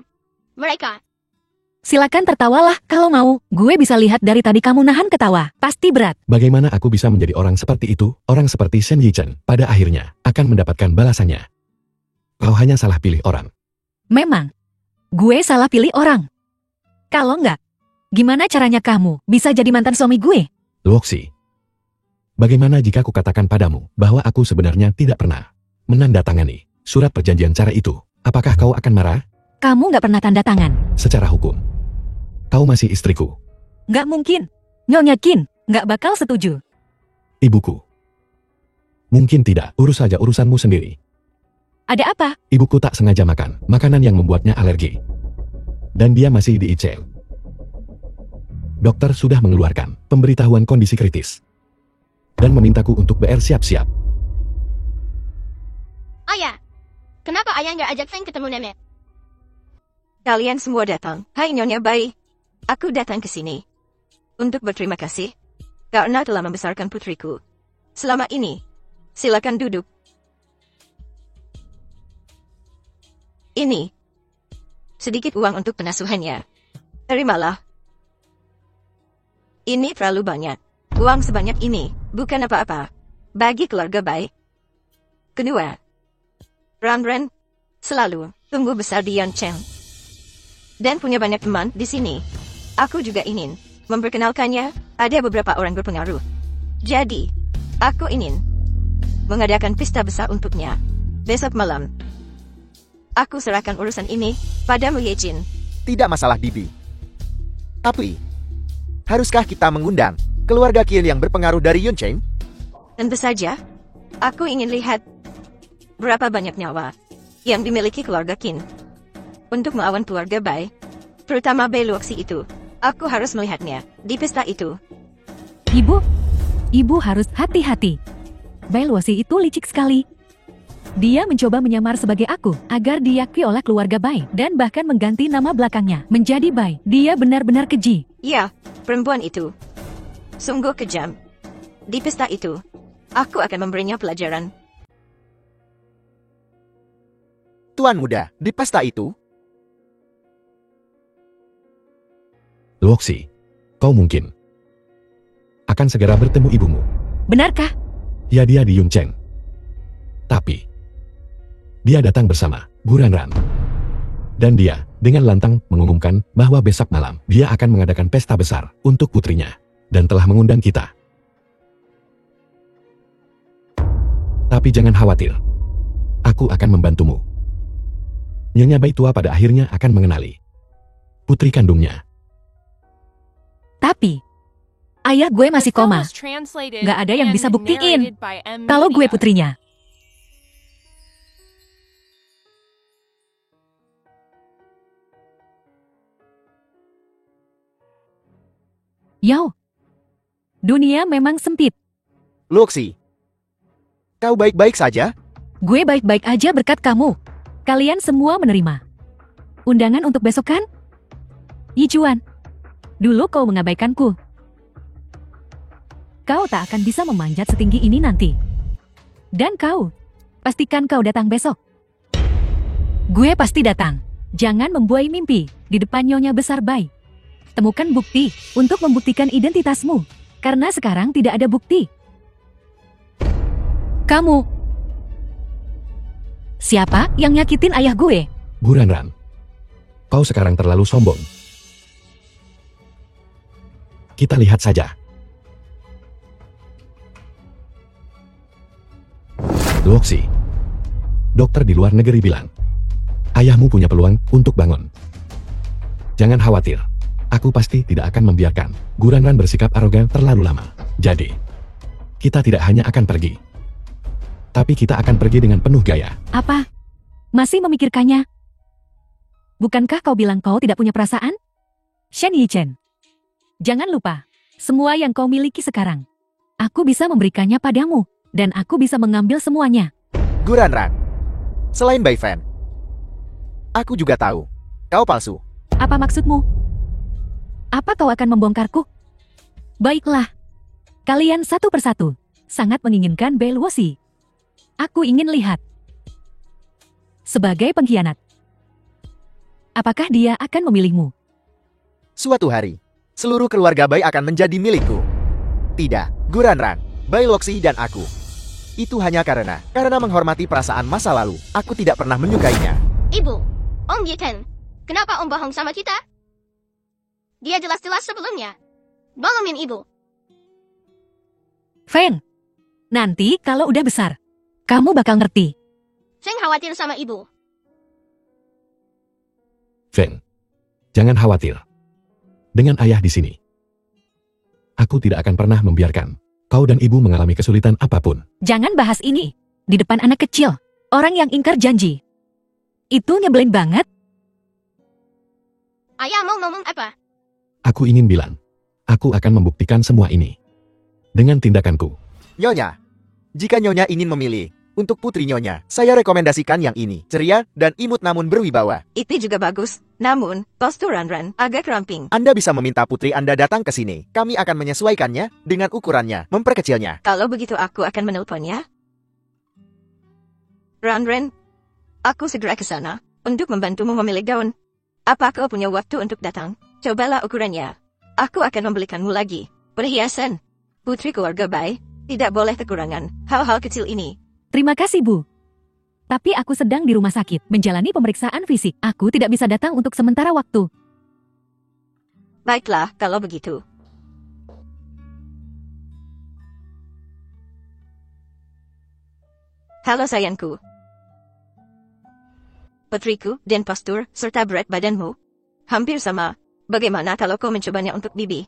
Mereka. Silakan tertawalah kalau mau. Gue bisa lihat dari tadi kamu nahan ketawa. Pasti berat. Bagaimana aku bisa menjadi orang seperti itu? Orang seperti Shen Yichen, pada akhirnya, akan mendapatkan balasannya. Kau hanya salah pilih orang. Memang, gue salah pilih orang. Kalau enggak, gimana caranya kamu bisa jadi mantan suami gue? Luoxi, bagaimana jika aku katakan padamu bahwa aku sebenarnya tidak pernah menandatangani surat perjanjian cara itu? Apakah kau akan marah? Kamu nggak pernah tanda tangan. Secara hukum, kau masih istriku. Nggak mungkin. Nyonya Qin nggak bakal setuju. Ibuku. Mungkin tidak, urus saja urusanmu sendiri. Ada apa? Ibuku tak sengaja makan makanan yang membuatnya alergi. Dan dia masih di ICU. Dokter sudah mengeluarkan pemberitahuan kondisi kritis. Dan memintaku untuk siap-siap. Ayah. Kenapa ayah nggak ajak Feng ketemu Nenek? Kalian semua datang. Hai Nyonya Bai. Aku datang ke sini untuk berterima kasih karena telah membesarkan putriku selama ini. Silakan duduk. Ini sedikit uang untuk pengasuhannya. Terimalah. Ini terlalu banyak. Uang sebanyak ini bukan apa-apa bagi keluarga Bai. Kedua, Ran selalu tumbuh besar di Yancheng dan punya banyak teman di sini. Aku juga ingin memperkenalkannya. Ada beberapa orang berpengaruh. Jadi, aku ingin mengadakan pesta besar untuknya besok malam. Aku serahkan urusan ini padamu Ye-jin. Tidak masalah, Bibi. Tapi, haruskah kita mengundang keluarga Qin yang berpengaruh dari Yuncheng? Tentu saja. Aku ingin lihat berapa banyak nyawa yang dimiliki keluarga Qin untuk melawan keluarga Bai, terutama Bai Luoxi itu. Aku harus melihatnya di pesta itu. Ibu harus hati-hati. Bai Luoxi itu licik sekali. Dia mencoba menyamar sebagai aku agar diakui oleh keluarga Bai dan bahkan mengganti nama belakangnya menjadi Bai. Dia benar-benar keji. Ya, perempuan itu sungguh kejam. Di pesta itu, aku akan memberinya pelajaran. Tuan muda, di pesta itu, Luoxi, kau mungkin akan segera bertemu ibumu. Benarkah? Ya, dia di Yuncheng. Tapi dia datang bersama Guranran. Dan dia dengan lantang mengumumkan bahwa besok malam dia akan mengadakan pesta besar untuk putrinya. Dan telah mengundang kita. Tapi jangan khawatir. Aku akan membantumu. Nyonya Bai tua pada akhirnya akan mengenali putri kandungnya. Tapi, ayah gue masih The film koma. was translated Nggak ada yang and bisa buktiin narrated by M. kalau gue Media. putrinya. Yao, dunia memang sempit. Luoxi. Kau baik-baik saja? Gue baik-baik aja berkat kamu. Kalian semua menerima undangan untuk besok kan? Yijuan, dulu kau mengabaikanku. Kau tak akan bisa memanjat setinggi ini nanti. Dan kau, pastikan kau datang besok. Gue pasti datang. Jangan membuai mimpi di depan Nyonya Besar Bai. Temukan bukti untuk membuktikan identitasmu. Karena sekarang tidak ada bukti. Kamu. Siapa yang nyakitin ayah gue? Guranran, kau sekarang terlalu sombong. Kita lihat saja. Luoxi, dokter di luar negeri bilang, ayahmu punya peluang untuk bangun. Jangan khawatir, aku pasti tidak akan membiarkan Guranran bersikap arogan terlalu lama. Jadi, kita tidak hanya akan pergi, tapi kita akan pergi dengan penuh gaya. Apa? Masih memikirkannya? Bukankah kau bilang kau tidak punya perasaan? Shen Yichen. Jangan lupa, semua yang kau miliki sekarang, aku bisa memberikannya padamu, dan aku bisa mengambil semuanya. Guranran. Selain Bai Fan, aku juga tahu, kau palsu. Apa maksudmu? Apa kau akan membongkarku? Baiklah. Kalian satu persatu sangat menginginkan Bai Luoxi. Aku ingin lihat. Sebagai pengkhianat, apakah dia akan memilihmu? Suatu hari, seluruh keluarga Bai akan menjadi milikku. Tidak, Guranran, Bai Luoxi dan aku. Itu hanya karena menghormati perasaan masa lalu, aku tidak pernah menyukainya. Ibu, Om Yichen, kenapa Om bohong sama kita? Dia jelas-jelas sebelumnya bohongin Ibu. Feng, nanti kalau udah besar, kamu bakal ngerti. Feng khawatir sama Ibu. Feng, jangan khawatir. Dengan ayah di sini, aku tidak akan pernah membiarkan kau dan ibu mengalami kesulitan apapun. Jangan bahas ini di depan anak kecil, orang yang ingkar janji. Itu nyebelin banget. Ayah mau ngomong apa? Aku ingin bilang, aku akan membuktikan semua ini dengan tindakanku. Nyonya, jika Nyonya ingin memilih untuk putri Nyonya, saya rekomendasikan yang ini, ceria dan imut namun berwibawa. Itu juga bagus. Namun, postur Ranran agak ramping. Anda bisa meminta putri Anda datang ke sini. Kami akan menyesuaikannya dengan ukurannya, memperkecilnya. Kalau begitu aku akan menelponnya. Ranran, aku segera ke sana untuk membantumu memilih gaun. Apa kau punya waktu untuk datang? Cobalah ukurannya. Aku akan membelikanmu lagi perhiasan. Putri keluarga Bai tidak boleh kekurangan hal-hal kecil ini. Terima kasih, Bu. Tapi aku sedang di rumah sakit, menjalani pemeriksaan fisik. Aku tidak bisa datang untuk sementara waktu. Baiklah, kalau begitu. Halo sayangku. Putriku dan postur serta berat badanmu hampir sama. Bagaimana kalau kau mencobanya untuk Bibi?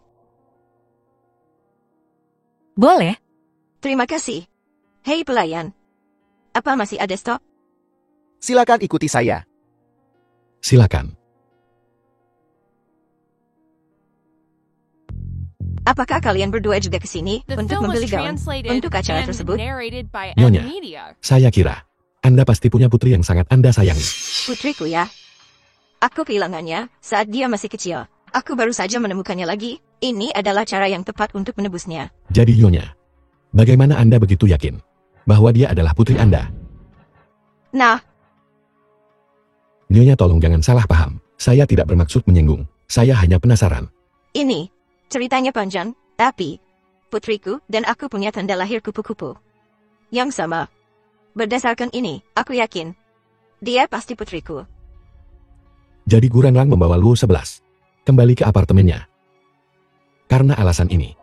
Boleh? Terima kasih. Hei pelayan. Apa masih ada stok? Silakan ikuti saya. Silakan. Apakah kalian berdua juga ke sini The untuk film was membeli gaun translated untuk acara and tersebut? narrated by M. Nyonya, Media. saya kira Anda pasti punya putri yang sangat Anda sayangi. Putriku ya. Aku kehilangannya saat dia masih kecil. Aku baru saja menemukannya lagi. Ini adalah cara yang tepat untuk menebusnya. Jadi Nyonya, bagaimana Anda begitu yakin bahwa dia adalah putri Anda? Nah, Nyonya tolong jangan salah paham. Saya tidak bermaksud menyinggung. Saya hanya penasaran. Ini, ceritanya panjang, tapi putriku dan aku punya tanda lahir kupu-kupu yang sama. Berdasarkan ini, aku yakin dia pasti putriku. Jadi Guranrang membawa Luo 11 kembali ke apartemennya. Karena alasan ini.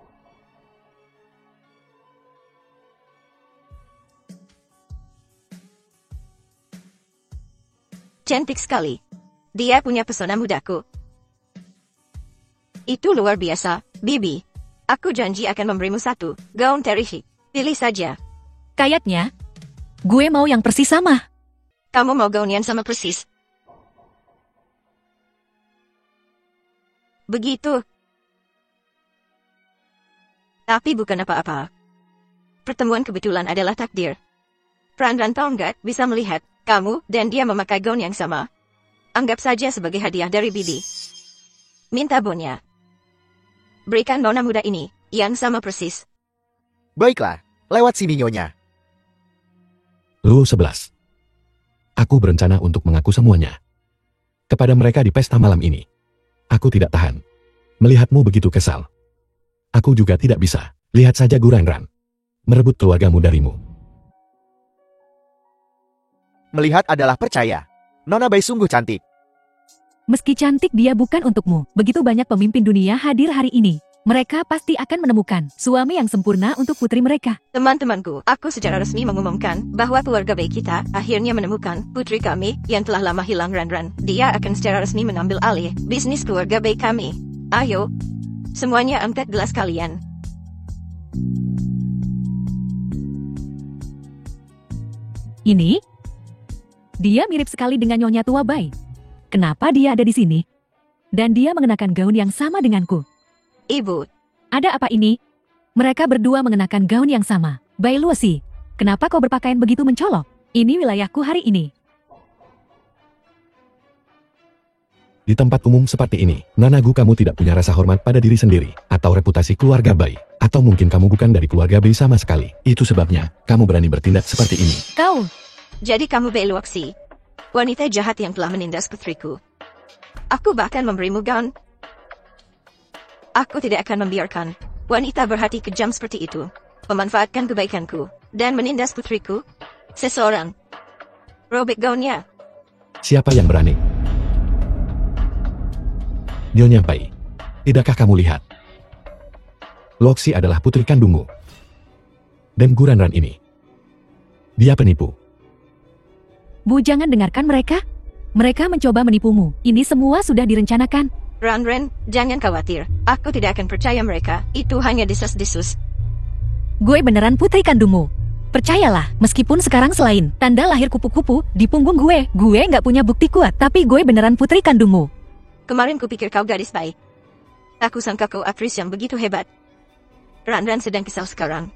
Cantik sekali. Dia punya pesona mudaku. Itu luar biasa, Bibi. Aku janji akan memberimu satu gaun terisi. Pilih saja. Kayaknya, gue mau yang persis sama. Kamu mau gaun yang sama persis? Begitu. Tapi bukan apa-apa. Pertemuan kebetulan adalah takdir. Ranran Tonggak bisa melihat kamu dan dia memakai gaun yang sama. Anggap saja sebagai hadiah dari Bibi. Minta bonnya. Berikan nona muda ini yang sama persis. Baiklah, lewat sini Nyonya. Luo 11. Aku berencana untuk mengaku semuanya. Kepada mereka di pesta malam ini. Aku tidak tahan. Melihatmu begitu kesal. Aku juga tidak bisa. Lihat saja Guranrang merebut keluargamu darimu. Melihat adalah percaya. Nona Bai sungguh cantik. Meski cantik dia bukan untukmu. Begitu banyak pemimpin dunia hadir hari ini. Mereka pasti akan menemukan suami yang sempurna untuk putri mereka. Teman-temanku, aku secara resmi mengumumkan bahwa keluarga baik kita akhirnya menemukan putri kami yang telah lama hilang Ranran. Dia akan secara resmi mengambil alih bisnis keluarga baik kami. Ayo, semuanya angkat gelas kalian. Ini? Dia mirip sekali dengan Nyonya Tua Bai. Kenapa dia ada di sini? Dan dia mengenakan gaun yang sama denganku. Ibu, Ada apa ini? Mereka berdua mengenakan gaun yang sama. Bai Luosi, kenapa kau berpakaian begitu mencolok? Ini wilayahku hari ini. Di tempat umum seperti ini, Nanagu kamu tidak punya rasa hormat pada diri sendiri, atau reputasi keluarga Bai. Atau mungkin kamu bukan dari keluarga Bai sama sekali. Itu sebabnya, kamu berani bertindak seperti ini. Kau, jadi kamu Bai Luoxi, wanita jahat yang telah menindas putriku. Aku bahkan memberimu gaun. Aku tidak akan membiarkan wanita berhati kejam seperti itu memanfaatkan kebaikanku dan menindas putriku. Seseorang robek gaunnya. Siapa yang berani? Nyonya Bai, tidakkah kamu lihat? Loxi adalah putri kandungmu. Dan Guranran ini, dia penipu. Bu jangan dengarkan mereka. Mereka mencoba menipumu. Ini semua sudah direncanakan. Ranran, jangan khawatir. Aku tidak akan percaya mereka. Itu hanya desas-desus. Gue beneran putri kandungmu. Percayalah, meskipun sekarang selain tanda lahir kupu-kupu di punggung gue nggak punya bukti kuat, tapi gue beneran putri kandungmu. Kemarin kupikir kau gadis baik. Aku sangka kau aktris yang begitu hebat. Ranran sedang kesal sekarang.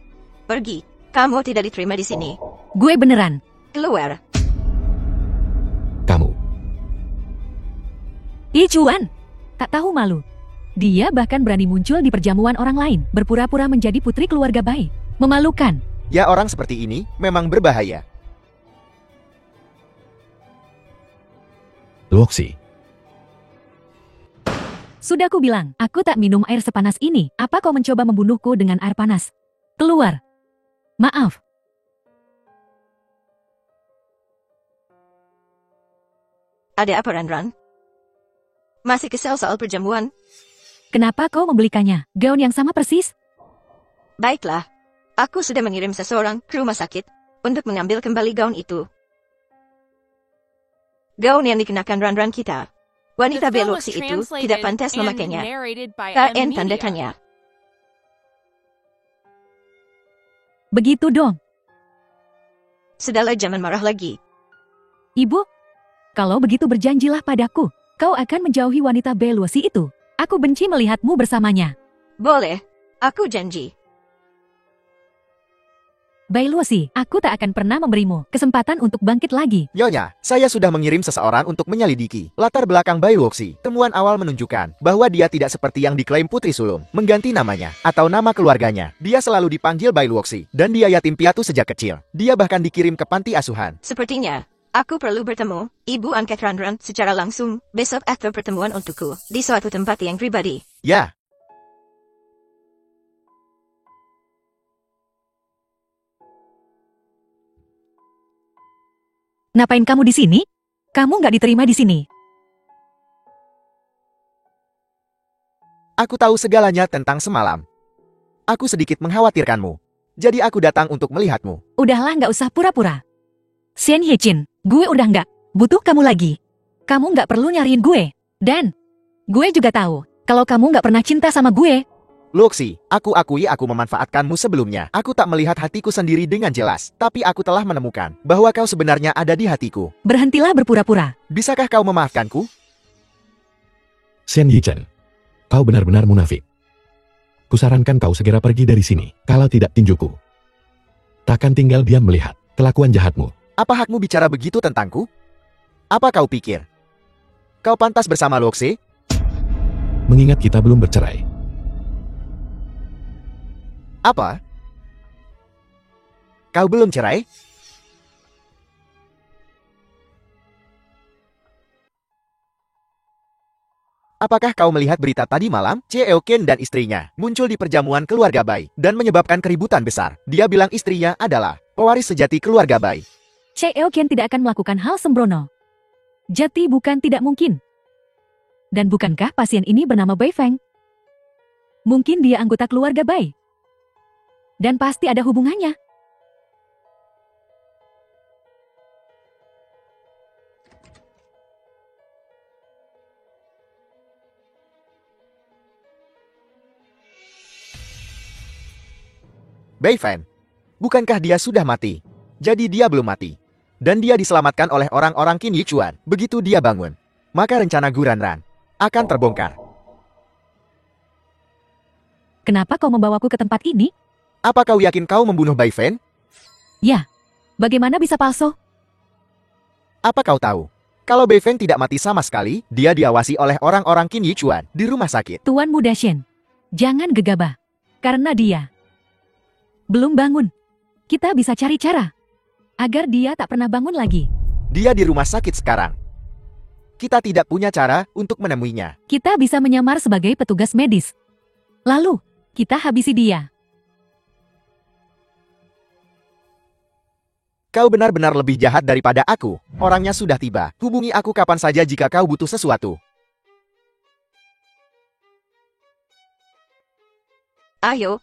Pergi. Kamu tidak diterima di sini. Gue beneran. Keluar. Kamu, Ichuan, tak tahu malu. Dia bahkan berani muncul di perjamuan orang lain, berpura-pura menjadi putri keluarga Bai. Memalukan. Ya orang seperti ini memang berbahaya. Loxi. Sudah ku bilang, aku tak minum air sepanas ini. Apa kau mencoba membunuhku dengan air panas? Keluar. Maaf. Ada apa Ranran? Masih kesal soal perjamuan? Kenapa kau membelikannya? Gaun yang sama persis? Baiklah. Aku sudah mengirim seseorang ke rumah sakit untuk mengambil kembali gaun itu. Gaun yang dikenakan Ranran kita. Wanita The film was beloksi itu translated tidak pantas and memakainya. narrated by KN M tanda Media. tanya. Begitu dong. Sudahlah jangan marah lagi. Ibu, kalau begitu berjanjilah padaku. Kau akan menjauhi wanita Beluasi itu. Aku benci melihatmu bersamanya. Boleh. Aku janji. Beluasi, aku tak akan pernah memberimu kesempatan untuk bangkit lagi. Nyonya, saya sudah mengirim seseorang untuk menyelidiki latar belakang Bai Luoxi. Temuan awal menunjukkan bahwa dia tidak seperti yang diklaim Putri Sulung, mengganti namanya atau nama keluarganya. Dia selalu dipanggil Bai Luoxi, dan dia yatim piatu sejak kecil. Dia bahkan dikirim ke panti asuhan. Sepertinya, Aku perlu bertemu ibu angkat Ranran secara langsung. Besok atur pertemuan untukku di suatu tempat yang pribadi. Ya. Ngapain kamu di sini? Kamu nggak diterima di sini. Aku tahu segalanya tentang semalam. Aku sedikit mengkhawatirkanmu. Jadi aku datang untuk melihatmu. Udahlah nggak usah pura-pura. Shen Hechin, gue udah nggak butuh kamu lagi. Kamu nggak perlu nyariin gue. Dan gue juga tahu kalau kamu nggak pernah cinta sama gue. Luoxi, aku akui aku memanfaatkanmu sebelumnya. Aku tak melihat hatiku sendiri dengan jelas. Tapi aku telah menemukan bahwa kau sebenarnya ada di hatiku. Berhentilah berpura-pura. Bisakah kau memaafkanku? Shen Yichen, kau benar-benar munafik. Kusarankan kau segera pergi dari sini, kalau tidak tinjuku. Takkan tinggal diam melihat kelakuan jahatmu. Apa hakmu bicara begitu tentangku? Apa kau pikir? Kau pantas bersama Luoxi? Mengingat kita belum bercerai. Apa? Kau belum cerai? Apakah kau melihat berita tadi malam? Cheo Ken dan istrinya muncul di perjamuan keluarga Bai dan menyebabkan keributan besar. Dia bilang istrinya adalah pewaris sejati keluarga Bai. Cheo Ken tidak akan melakukan hal sembrono. Jati bukan tidak mungkin. Dan bukankah pasien ini bernama Bai Feng? Mungkin dia anggota keluarga Bai. Dan pasti ada hubungannya. Bai Fan, bukankah dia sudah mati? Jadi dia belum mati. Dan dia diselamatkan oleh orang-orang Qin Yichuan. Begitu dia bangun, maka rencana Guranran akan terbongkar. Kenapa kau membawaku ke tempat ini? Apa kau yakin kau membunuh Bai Fan? Ya, bagaimana bisa palsu? Apa kau tahu? Kalau Bai Fan tidak mati sama sekali, dia diawasi oleh orang-orang Qin Yichuan di rumah sakit. Tuan Muda Shen, jangan gegabah. Karena dia belum bangun. Kita bisa cari cara agar dia tak pernah bangun lagi. Dia di rumah sakit sekarang. Kita tidak punya cara untuk menemuinya. Kita bisa menyamar sebagai petugas medis. Lalu, kita habisi dia. Kau benar-benar lebih jahat daripada aku. Orangnya sudah tiba. Hubungi aku kapan saja jika kau butuh sesuatu. Ayo.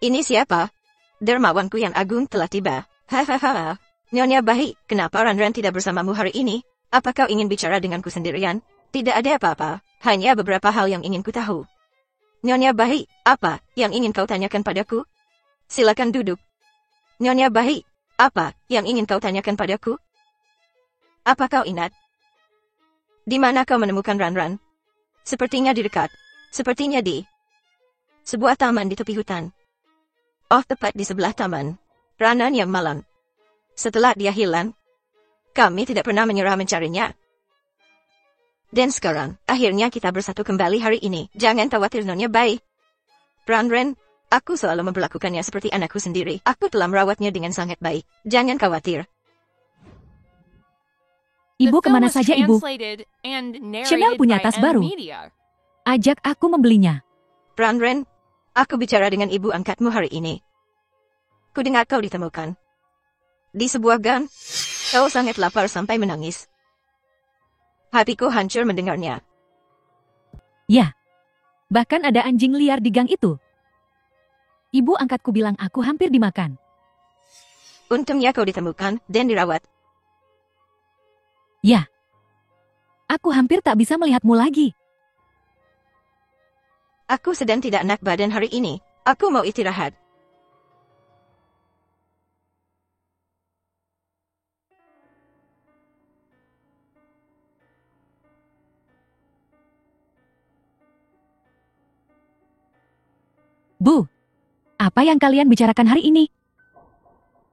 Ini siapa? Dermawanku yang agung telah tiba. Hahaha. Nyonya Bai, kenapa Ranran tidak bersamamu hari ini? Apa kau ingin bicara denganku sendirian? Tidak ada apa-apa. Hanya beberapa hal yang ingin ku tahu. Nyonya Bai, apa yang ingin kau tanyakan padaku? Silakan duduk. Nyonya Bai, apa yang ingin kau tanyakan padaku? Apa kau ingat? Di mana kau menemukan Ranran? Sepertinya di dekat. Sepertinya di sebuah taman di tepi hutan. Oh, tepat di sebelah taman. Ranran yang malam. Setelah dia hilang, kami tidak pernah menyerah mencarinya. Dan sekarang, akhirnya kita bersatu kembali hari ini. Jangan khawatir Nyonya Bai. Ranran, aku selalu memperlakukannya seperti anakku sendiri. Aku telah merawatnya dengan sangat baik. Jangan khawatir. Ibu The film kemana was saja ibu? translated and Chanel narrated punya by tas M baru. Media. Ajak aku membelinya. Ranran, aku bicara dengan ibu angkatmu hari ini. Kudengar kau ditemukan di sebuah gang. Kau sangat lapar sampai menangis. Hatiku hancur mendengarnya. Ya, bahkan ada anjing liar di gang itu. Ibu angkatku bilang aku hampir dimakan. Untungnya kau ditemukan dan dirawat. Ya, aku hampir tak bisa melihatmu lagi. Aku sedang tidak enak badan hari ini. Aku mau istirahat. Bu, apa yang kalian bicarakan hari ini?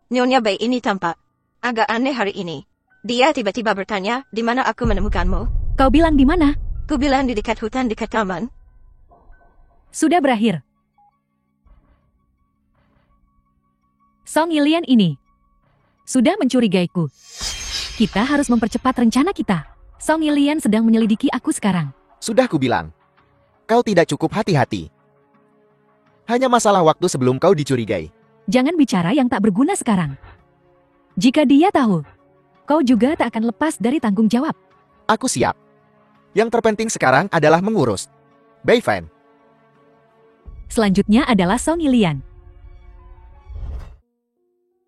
Nyonya Bai ini tampak agak aneh hari ini. Dia tiba-tiba bertanya, di mana aku menemukanmu? Kau bilang di mana? Ku bilang di dekat hutan dekat taman. Sudah berakhir. Song Yilian ini sudah mencurigaiku. Kita harus mempercepat rencana kita. Song Yilian sedang menyelidiki aku sekarang. Sudah kubilang. Kau tidak cukup hati-hati. Hanya masalah waktu sebelum kau dicurigai. Jangan bicara yang tak berguna sekarang. Jika dia tahu, kau juga tak akan lepas dari tanggung jawab. Aku siap. Yang terpenting sekarang adalah mengurus Bai Fan. Selanjutnya adalah Song Yilian.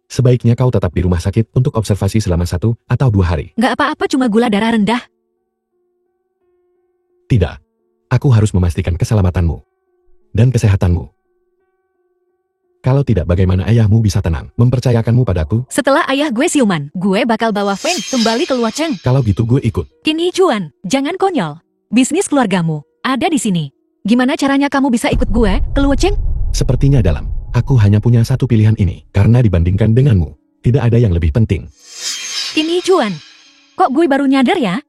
Sebaiknya kau tetap di rumah sakit untuk observasi selama 1 atau 2 hari. Nggak apa-apa, cuma gula darah rendah. Tidak. Aku harus memastikan keselamatanmu dan kesehatanmu. Kalau tidak, bagaimana ayahmu bisa tenang mempercayakanmu padaku? Setelah ayah gue siuman, gue bakal bawa Feng kembali ke Luocheng. Kalau gitu gue ikut. Qin Yichuan, jangan konyol. Bisnis keluargamu ada di sini. Gimana caranya kamu bisa ikut gue ke Luocheng? Sepertinya dalam. Aku hanya punya satu pilihan ini, karena dibandingkan denganmu, tidak ada yang lebih penting. Qin Yichuan, kok gue baru nyadar ya?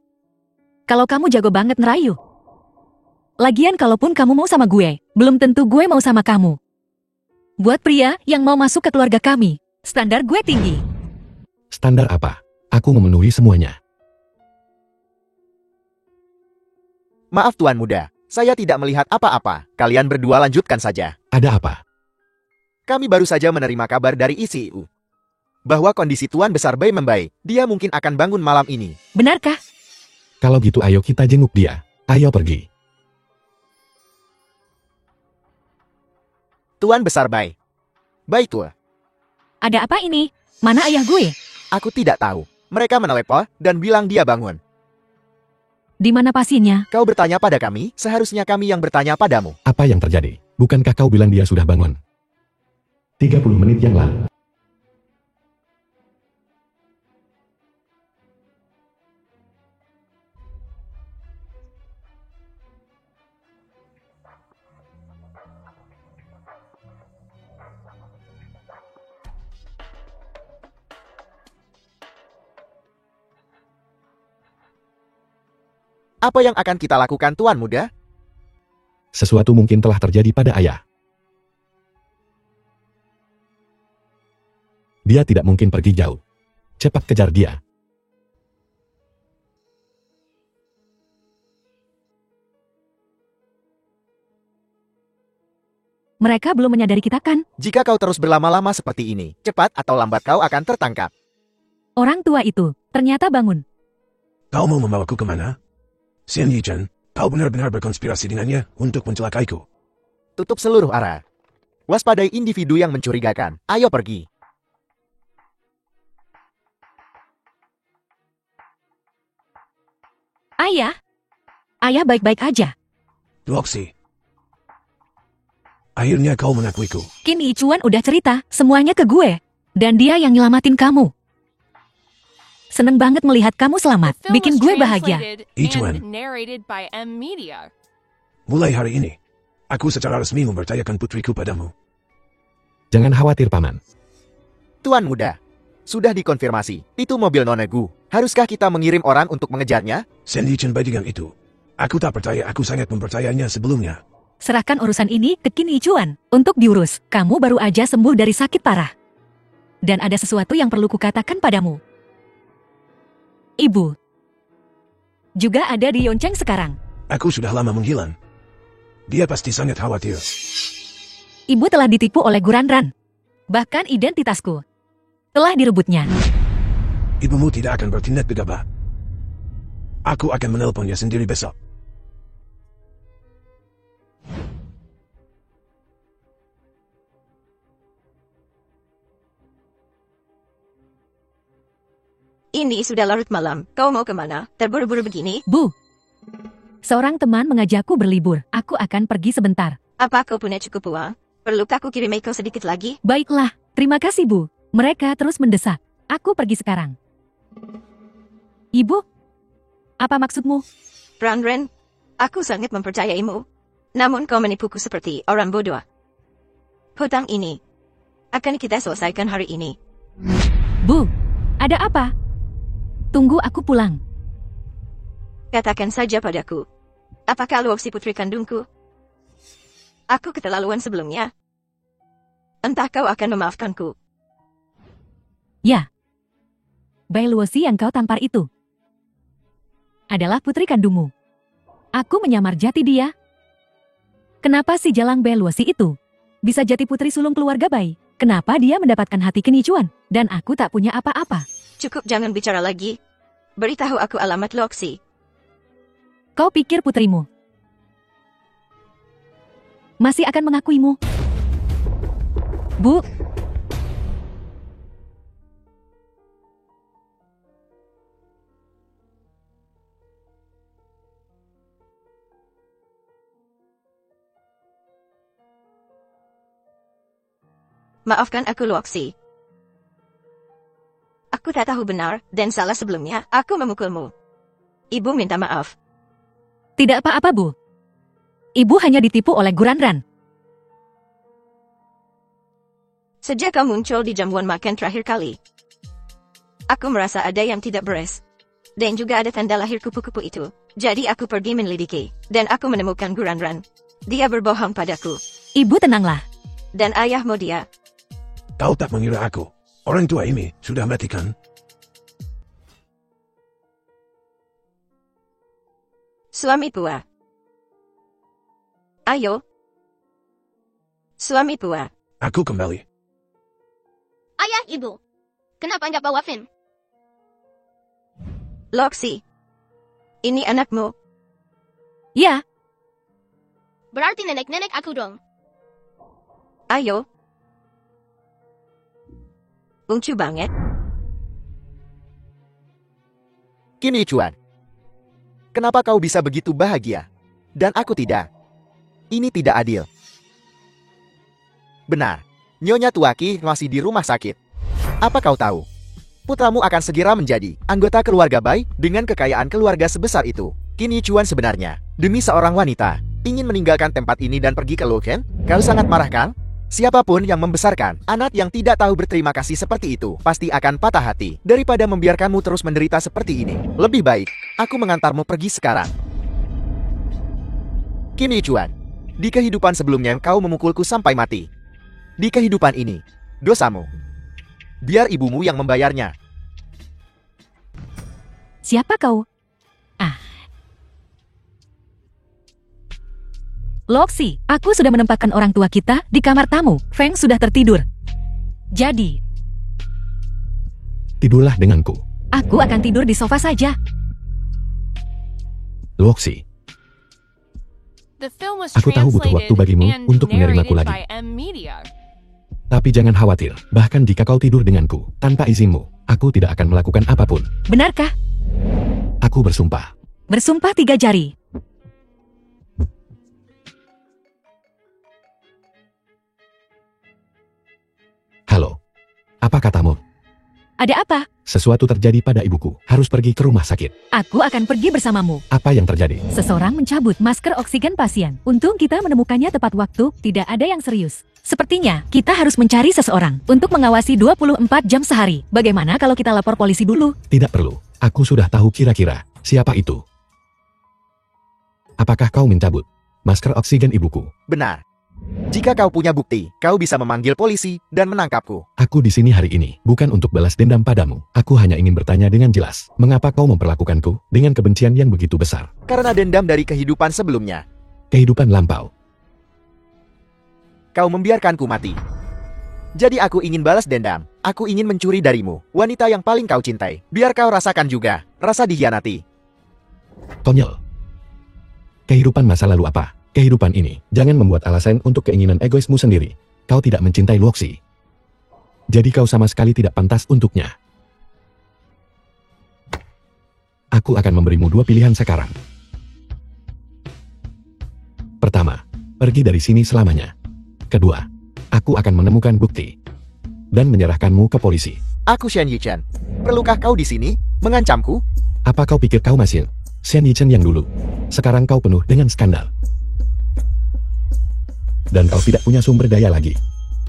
Kalau kamu jago banget ngerayu. Lagian kalaupun kamu mau sama gue, belum tentu gue mau sama kamu. Buat pria yang mau masuk ke keluarga kami, standar gue tinggi. Standar apa? Aku memenuhi semuanya. Maaf Tuan Muda, saya tidak melihat apa-apa. Kalian berdua lanjutkan saja. Ada apa? Kami baru saja menerima kabar dari ICU bahwa kondisi Tuan Besar Bai membaik. Dia mungkin akan bangun malam ini. Benarkah? Kalau gitu ayo kita jenguk dia. Ayo pergi. Tuan Besar Bai. Baik Tua. Ada apa ini? Mana ayah gue? Aku tidak tahu. Mereka menelepon dan bilang dia bangun. Di mana pasiennya? Kau bertanya pada kami, seharusnya kami yang bertanya padamu. Apa yang terjadi? Bukankah kau bilang dia sudah bangun? 30 menit yang lalu. Apa yang akan kita lakukan Tuan Muda? Sesuatu mungkin telah terjadi pada ayah. Dia tidak mungkin pergi jauh. Cepat kejar dia. Mereka belum menyadari kita kan? Jika kau terus berlama-lama seperti ini, cepat atau lambat kau akan tertangkap. Orang tua itu ternyata bangun. Kau mau membawaku kemana? Xian Yichen, kau benar-benar berkonspirasi dengannya untuk mencelakaiku. Tutup seluruh arah. Waspadai individu yang mencurigakan. Ayo pergi. Ayah? Ayah baik-baik aja. Luoxi. Akhirnya kau mengakuiku. Qin Yichuan udah cerita semuanya ke gue. Dan dia yang nyelamatin kamu. Seneng banget melihat kamu selamat. The film Bikin was gue bahagia. translated Ichuan. and narrated by M Media. Mulai hari ini, aku secara resmi mempercayakan putriku padamu. Jangan khawatir, Paman. Tuan Muda. Sudah dikonfirmasi. Itu mobil Nona Gu. Haruskah kita mengirim orang untuk mengejarnya? Xian Yichen bajingan itu. Aku tak percaya, aku sangat mempercayainya sebelumnya. Serahkan urusan ini ke Qin Yichuan untuk diurus. Kamu baru aja sembuh dari sakit parah. Dan ada sesuatu yang perlu kukatakan padamu. Ibu juga ada di Yoncheng sekarang. Aku sudah lama menghilang. Dia pasti sangat khawatir. Ibu telah ditipu oleh Guranran. Bahkan identitasku telah direbutnya. Ibumu tidak akan bertindak gegabah. Aku akan menelponnya sendiri besok. Ini sudah larut malam. Kau mau kemana? Terburu-buru begini? Bu, seorang teman mengajakku berlibur. Aku akan pergi sebentar. Apa kau punya cukup uang? Perlukah aku kirim kau sedikit lagi? Baiklah, terima kasih Bu. Mereka terus mendesak. Aku pergi sekarang. Ibu, apa maksudmu? Ren, aku sangat mempercayaimu. Namun kau menipuku seperti orang bodoh. Hutang ini akan kita selesaikan hari ini. Bu, ada apa? Tunggu aku pulang. Katakan saja padaku. Apakah Luoxi putri kandungku? Aku keterlaluan sebelumnya. Entah kau akan memaafkanku. Ya. Bai Luosi yang kau tampar itu adalah putri kandungmu. Aku menyamar jati dia. Kenapa si Jalang Bai Luosi itu bisa jati putri sulung keluarga Bai? Kenapa dia mendapatkan hati Kenicuan dan aku tak punya apa-apa? Cukup, jangan bicara lagi. Beritahu aku alamat Luoxi. Kau pikir putrimu masih akan mengakuimu? Bu, maafkan aku Luoxi. Aku tak tahu benar dan salah sebelumnya aku memukulmu. Ibu minta maaf. tidak apa-apa, Bu. Ibu hanya ditipu oleh Guranran. Sejak kau muncul di jamuan makan terakhir kali, aku merasa ada yang tidak beres. Dan juga ada tanda lahir kupu-kupu itu. Jadi aku pergi menyelidiki. Dan aku menemukan Guranran. Dia berbohong padaku. Ibu tenanglah. Dan ayahmu dia. Kau tak mengira aku. Orang tua ini sudah mati kan? Suami Pua. Ayo. Suami Pua. Aku kembali. Ayah, ibu. Kenapa nggak bawa Finn? Luoxi. Ini anakmu. Ya, Berarti nenek-nenek aku dong. Ayo. Lucu banget. Kenicuan. Kenapa kau bisa begitu bahagia? Dan aku tidak. Ini tidak adil. Benar. Nyonya Tuaki masih di rumah sakit. Apa kau tahu? Putramu akan segera menjadi anggota keluarga Bai dengan kekayaan keluarga sebesar itu. Kenicuan sebenarnya, demi seorang wanita, ingin meninggalkan tempat ini dan pergi ke Loken? Kau sangat marah kan? Siapapun yang membesarkan anak yang tidak tahu berterima kasih seperti itu pasti akan patah hati. Daripada membiarkanmu terus menderita seperti ini, lebih baik aku mengantarmu pergi sekarang. Kenicuan, di kehidupan sebelumnya kau memukulku sampai mati. Di kehidupan ini, dosamu. Biar ibumu yang membayarnya. siapa kau? Luoxi, aku sudah menempatkan orang tua kita di kamar tamu. Feng sudah tertidur. Jadi, Tidurlah denganku. aku akan tidur di sofa saja. Luoxi, The film was Aku tahu butuh waktu translated bagimu and untuk menerimaku narrated lagi. by M Media. tapi jangan khawatir. Bahkan jika kau tidur denganku, tanpa izinmu, aku tidak akan melakukan apapun. Benarkah? Aku bersumpah. Bersumpah 3 jari. Halo. Apa katamu? Ada apa? Sesuatu terjadi pada ibuku. Harus pergi ke rumah sakit. Aku akan pergi bersamamu. Apa yang terjadi? Seseorang mencabut masker oksigen pasien. Untung kita menemukannya tepat waktu, tidak ada yang serius. Sepertinya, kita harus mencari seseorang untuk mengawasi 24 jam sehari. Bagaimana kalau kita lapor polisi dulu? Tidak perlu. Aku sudah tahu kira-kira siapa itu. Apakah kau mencabut masker oksigen ibuku? Benar. Jika kau punya bukti, kau bisa memanggil polisi dan menangkapku. Aku di sini hari ini bukan untuk balas dendam padamu. Aku hanya ingin bertanya dengan jelas, mengapa kau memperlakukanku dengan kebencian yang begitu besar? Karena dendam dari kehidupan sebelumnya. Kehidupan lampau. Kau membiarkanku mati. Jadi aku ingin balas dendam. Aku ingin mencuri darimu, wanita yang paling kau cintai. Biar kau rasakan juga, rasa dikhianati. Konyol. Kehidupan masa lalu apa? Kehidupan ini, jangan membuat alasan untuk keinginan egoismu sendiri. Kau tidak mencintai Luoxi. Jadi kau sama sekali tidak pantas untuknya. Aku akan memberimu 2 pilihan sekarang. Pertama, pergi dari sini selamanya. Kedua, aku akan menemukan bukti dan menyerahkanmu ke polisi. Aku Shen Yichen. Perlukah kau di sini? Mengancamku? Apa kau pikir kau masih Shen Yichen yang dulu? Sekarang kau penuh dengan skandal. Dan kau tidak punya sumber daya lagi.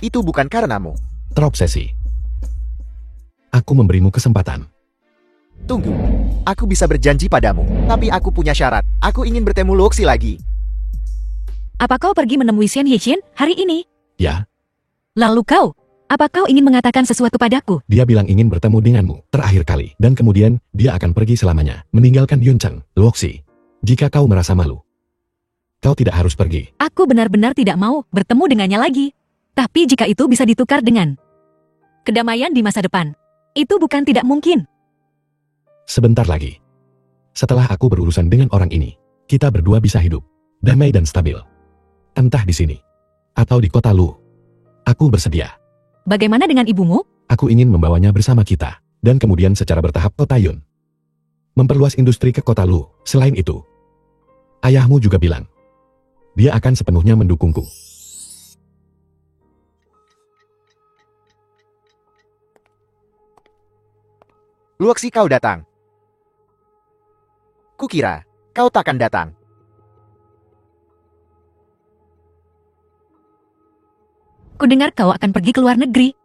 Itu bukan karenamu. Terobsesi. Aku memberimu kesempatan. Tunggu. Aku bisa berjanji padamu. Tapi aku punya syarat. Aku ingin bertemu Luoxi lagi. Apa kau pergi menemui Shen Hichin hari ini? Ya, Lalu kau Apa kau ingin mengatakan sesuatu padaku? Dia bilang ingin bertemu denganmu terakhir kali. Dan kemudian, dia akan pergi selamanya. Meninggalkan Yuncheng, Luoxi. Jika kau merasa malu, kau tidak harus pergi. Aku benar-benar tidak mau bertemu dengannya lagi. Tapi jika itu bisa ditukar dengan kedamaian di masa depan, itu bukan tidak mungkin. Sebentar lagi. Setelah aku berurusan dengan orang ini, kita berdua bisa hidup damai dan stabil. Entah di sini atau di kota Lu. Aku bersedia. Bagaimana dengan ibumu? Aku ingin membawanya bersama kita, dan kemudian secara bertahap ke Taiyun. Memperluas industri ke kota Lu. Selain itu, ayahmu juga bilang, dia akan sepenuhnya mendukungku. Luoxi, kau datang. Kukira, kau takkan datang. Kudengar kau akan pergi ke luar negeri.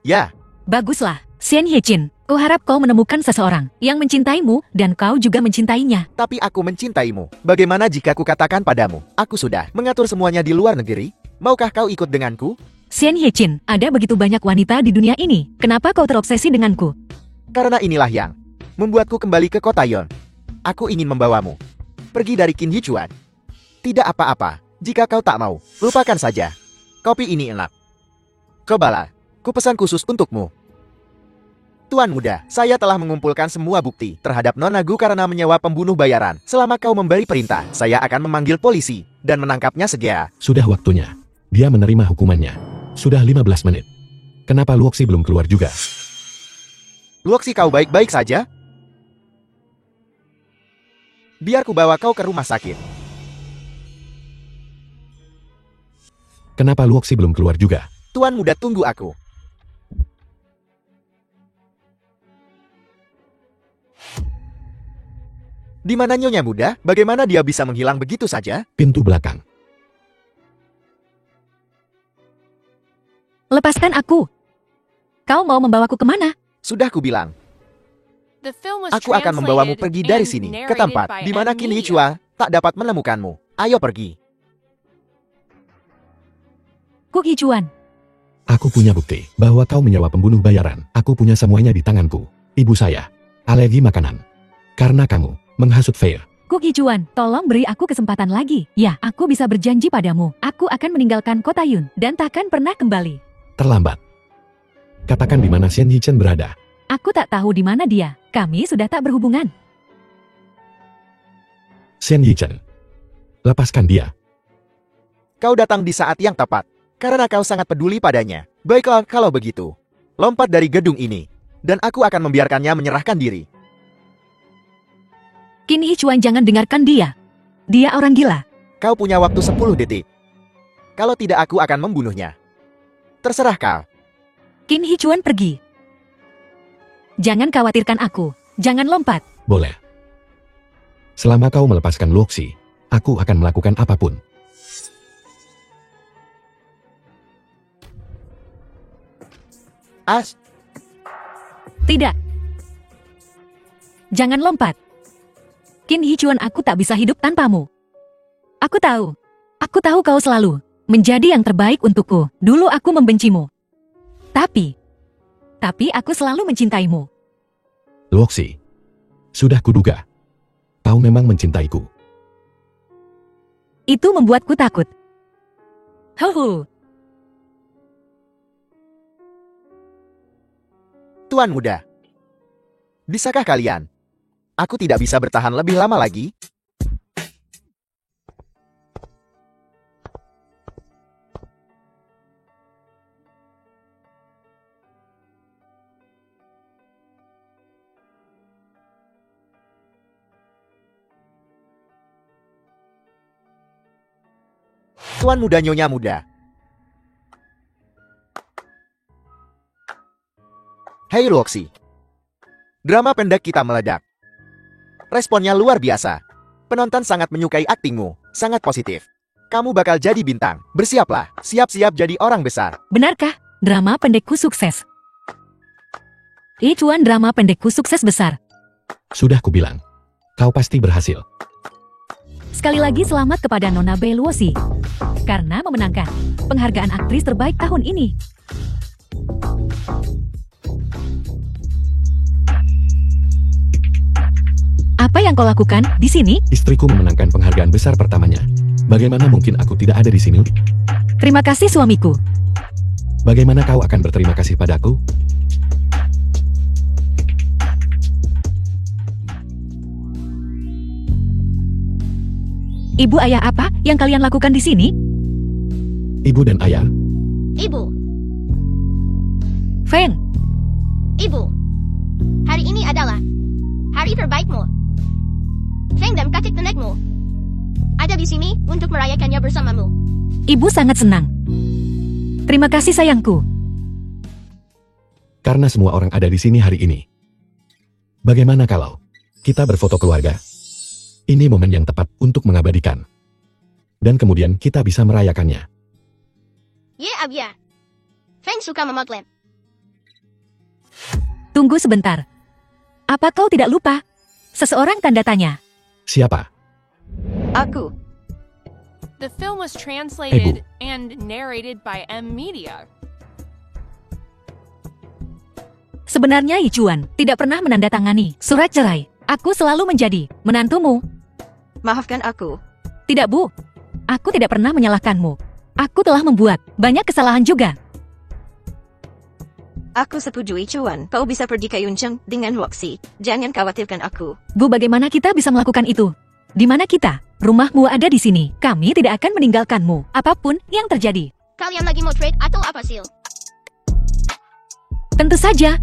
Ya, Baguslah, Xian Hechin. Kuharap kau menemukan seseorang yang mencintaimu dan kau juga mencintainya. tapi aku mencintaimu. Bagaimana jika ku katakan padamu, aku sudah mengatur semuanya di luar negeri? Maukah kau ikut denganku? Xian Hechin, ada begitu banyak wanita di dunia ini. Kenapa kau terobsesi denganku? Karena inilah yang membuatku kembali ke kota Yon. Aku ingin membawamu pergi dari Qin Hichuan. Tidak apa-apa, jika kau tak mau, lupakan saja. Kopi ini enak. Cobalah, ku pesan khusus untukmu. Tuan muda, saya telah mengumpulkan semua bukti terhadap Nona Gu karena menyewa pembunuh bayaran. Selama kau memberi perintah, saya akan memanggil polisi dan menangkapnya segera. Sudah waktunya. Dia menerima hukumannya. Sudah 15 menit. Kenapa Luoxi belum keluar juga? Luoxi, kau baik-baik saja? Biar ku bawa kau ke rumah sakit. Kenapa Luoxi belum keluar juga? Tuan muda, tunggu aku. Di mana Nyonya muda? Bagaimana dia bisa menghilang begitu saja? Pintu belakang. Lepaskan aku. Kau mau membawaku kemana? Sudah ku bilang, The film was aku akan membawamu translated pergi dari and sini ke narrated tempat by di mana M. Qin Media. Hichua tak dapat menemukanmu. Ayo pergi. Kuk Hichuan. Aku punya bukti bahwa kau menyewa pembunuh bayaran. Aku punya semuanya di tanganku. Ibu saya alergi makanan. Karena kamu menghasut Fair. Kuk Hichuan, tolong beri aku kesempatan lagi. Ya, aku bisa berjanji padamu. Aku akan meninggalkan kota Yun dan takkan pernah kembali. Terlambat. Katakan di mana Xian Hichen berada. Aku tak tahu di mana dia. Kami sudah tak berhubungan. Xian Hichen. Lepaskan dia. Kau datang di saat yang tepat. Karena kau sangat peduli padanya. Baiklah kalau begitu. Lompat dari gedung ini. Dan aku akan membiarkannya menyerahkan diri. Qin Hichuan, jangan dengarkan dia. Dia orang gila. Kau punya waktu 10 detik. Kalau tidak, aku akan membunuhnya. Terserah kau. Qin Hichuan, pergi. Jangan khawatirkan aku. Jangan lompat. Boleh. Selama kau melepaskan Luoxi, aku akan melakukan apapun. As, Tidak. Jangan lompat. Qin Hichuan, aku tak bisa hidup tanpamu. Aku tahu. Aku tahu kau selalu menjadi yang terbaik untukku. Dulu aku membencimu. Tapi aku selalu mencintaimu. Luoxi. Sudah kuduga. Kau memang mencintaiku. Itu membuatku takut. Huhu. Tuan muda. Bisakah kalian? Aku tidak bisa bertahan lebih lama lagi. Tuan muda, Nyonya muda. Hei Luoxi. Drama pendek kita meledak. Responnya luar biasa. Penonton sangat menyukai aktingmu. Sangat positif. Kamu bakal jadi bintang. Bersiaplah. Siap-siap jadi orang besar. Benarkah? Drama pendekku sukses. Hichuan, drama pendekku sukses besar. Sudah kubilang. Kau pasti berhasil. Sekali lagi selamat kepada Nona Bei Luoxi. Karena memenangkan penghargaan aktris terbaik tahun ini. yang kau lakukan di sini? Istriku memenangkan penghargaan besar pertamanya. Bagaimana mungkin aku tidak ada di sini? Terima kasih suamiku. Bagaimana kau akan berterima kasih padaku? Ibu ayah apa yang kalian lakukan di sini? Ibu dan ayah, Ibu, Feng, ibu. Hari ini adalah hari terbaikmu. Feng dan kakek nenekmu ada di sini untuk merayakannya bersamamu. ibu sangat senang. Terima kasih sayangku. karena semua orang ada di sini hari ini. Bagaimana kalau kita berfoto keluarga? Ini momen yang tepat untuk mengabadikan. Dan kemudian kita bisa merayakannya. Ye abya. Feng suka memotret. Tunggu sebentar. Apa kau tidak lupa? Seseorang tanda tanya. Siapa? Aku. The film was translated and narrated by M Media. Sebenarnya Yichuan tidak pernah menandatangani surat cerai. Aku selalu menjadi menantumu. Maafkan aku. Tidak, Bu. Aku tidak pernah menyalahkanmu. Aku telah membuat banyak kesalahan juga. Aku setuju Cuan. Kau bisa pergi ke Yuncheng dengan Roxy. Jangan khawatirkan aku. Bu, bagaimana kita bisa melakukan itu? Di mana kita? Rumahmu ada di sini. Kami tidak akan meninggalkanmu. Apapun yang terjadi. Kalian lagi mau trade atau apa sil? Tentu saja.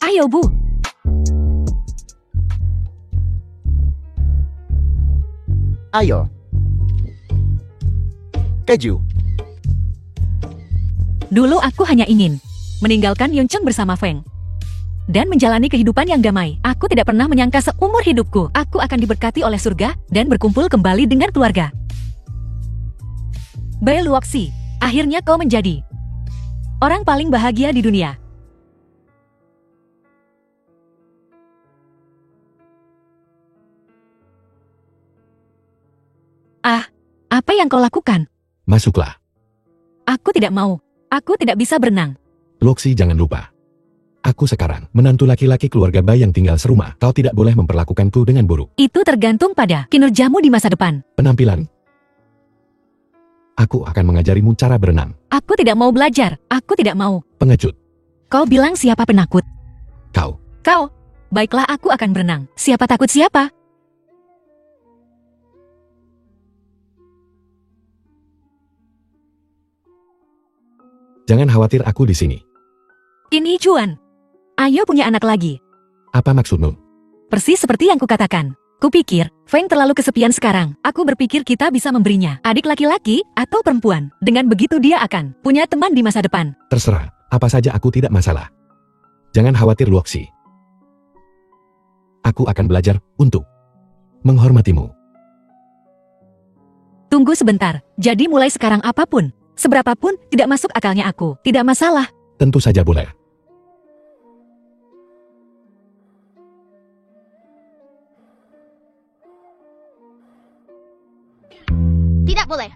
Ayo, Bu. Ayo. Keju. Dulu aku hanya ingin meninggalkan Yuncheng bersama Feng dan menjalani kehidupan yang damai. Aku tidak pernah menyangka seumur hidupku aku akan diberkati oleh surga dan berkumpul kembali dengan keluarga. Bai Luoxi, akhirnya kau menjadi orang paling bahagia di dunia. Ah, apa yang kau lakukan? Masuklah. Aku tidak mau. Aku tidak bisa berenang. Luoxi, jangan lupa. Aku sekarang menantu laki-laki keluarga Bai yang tinggal serumah. Kau tidak boleh memperlakukanku dengan buruk. Itu tergantung pada kinerjamu di masa depan. Penampilan. Aku akan mengajarimu cara berenang. Aku tidak mau belajar. Aku tidak mau. Pengecut. Kau bilang siapa penakut? Kau. Kau. Baiklah, aku akan berenang. Siapa takut siapa? Jangan khawatir, aku di sini. Qin Hichuan. Ayo punya anak lagi. Apa maksudmu? Persis seperti yang kukatakan. Kupikir, Feng terlalu kesepian sekarang. Aku berpikir kita bisa memberinya adik laki-laki atau perempuan. Dengan begitu dia akan punya teman di masa depan. Terserah, apa saja aku tidak masalah. Jangan khawatir, Luoxi. Aku akan belajar untuk menghormatimu. Tunggu sebentar. Jadi mulai sekarang apapun, seberapapun, tidak masuk akalnya aku. Tidak masalah. Tentu saja boleh. Tidak boleh.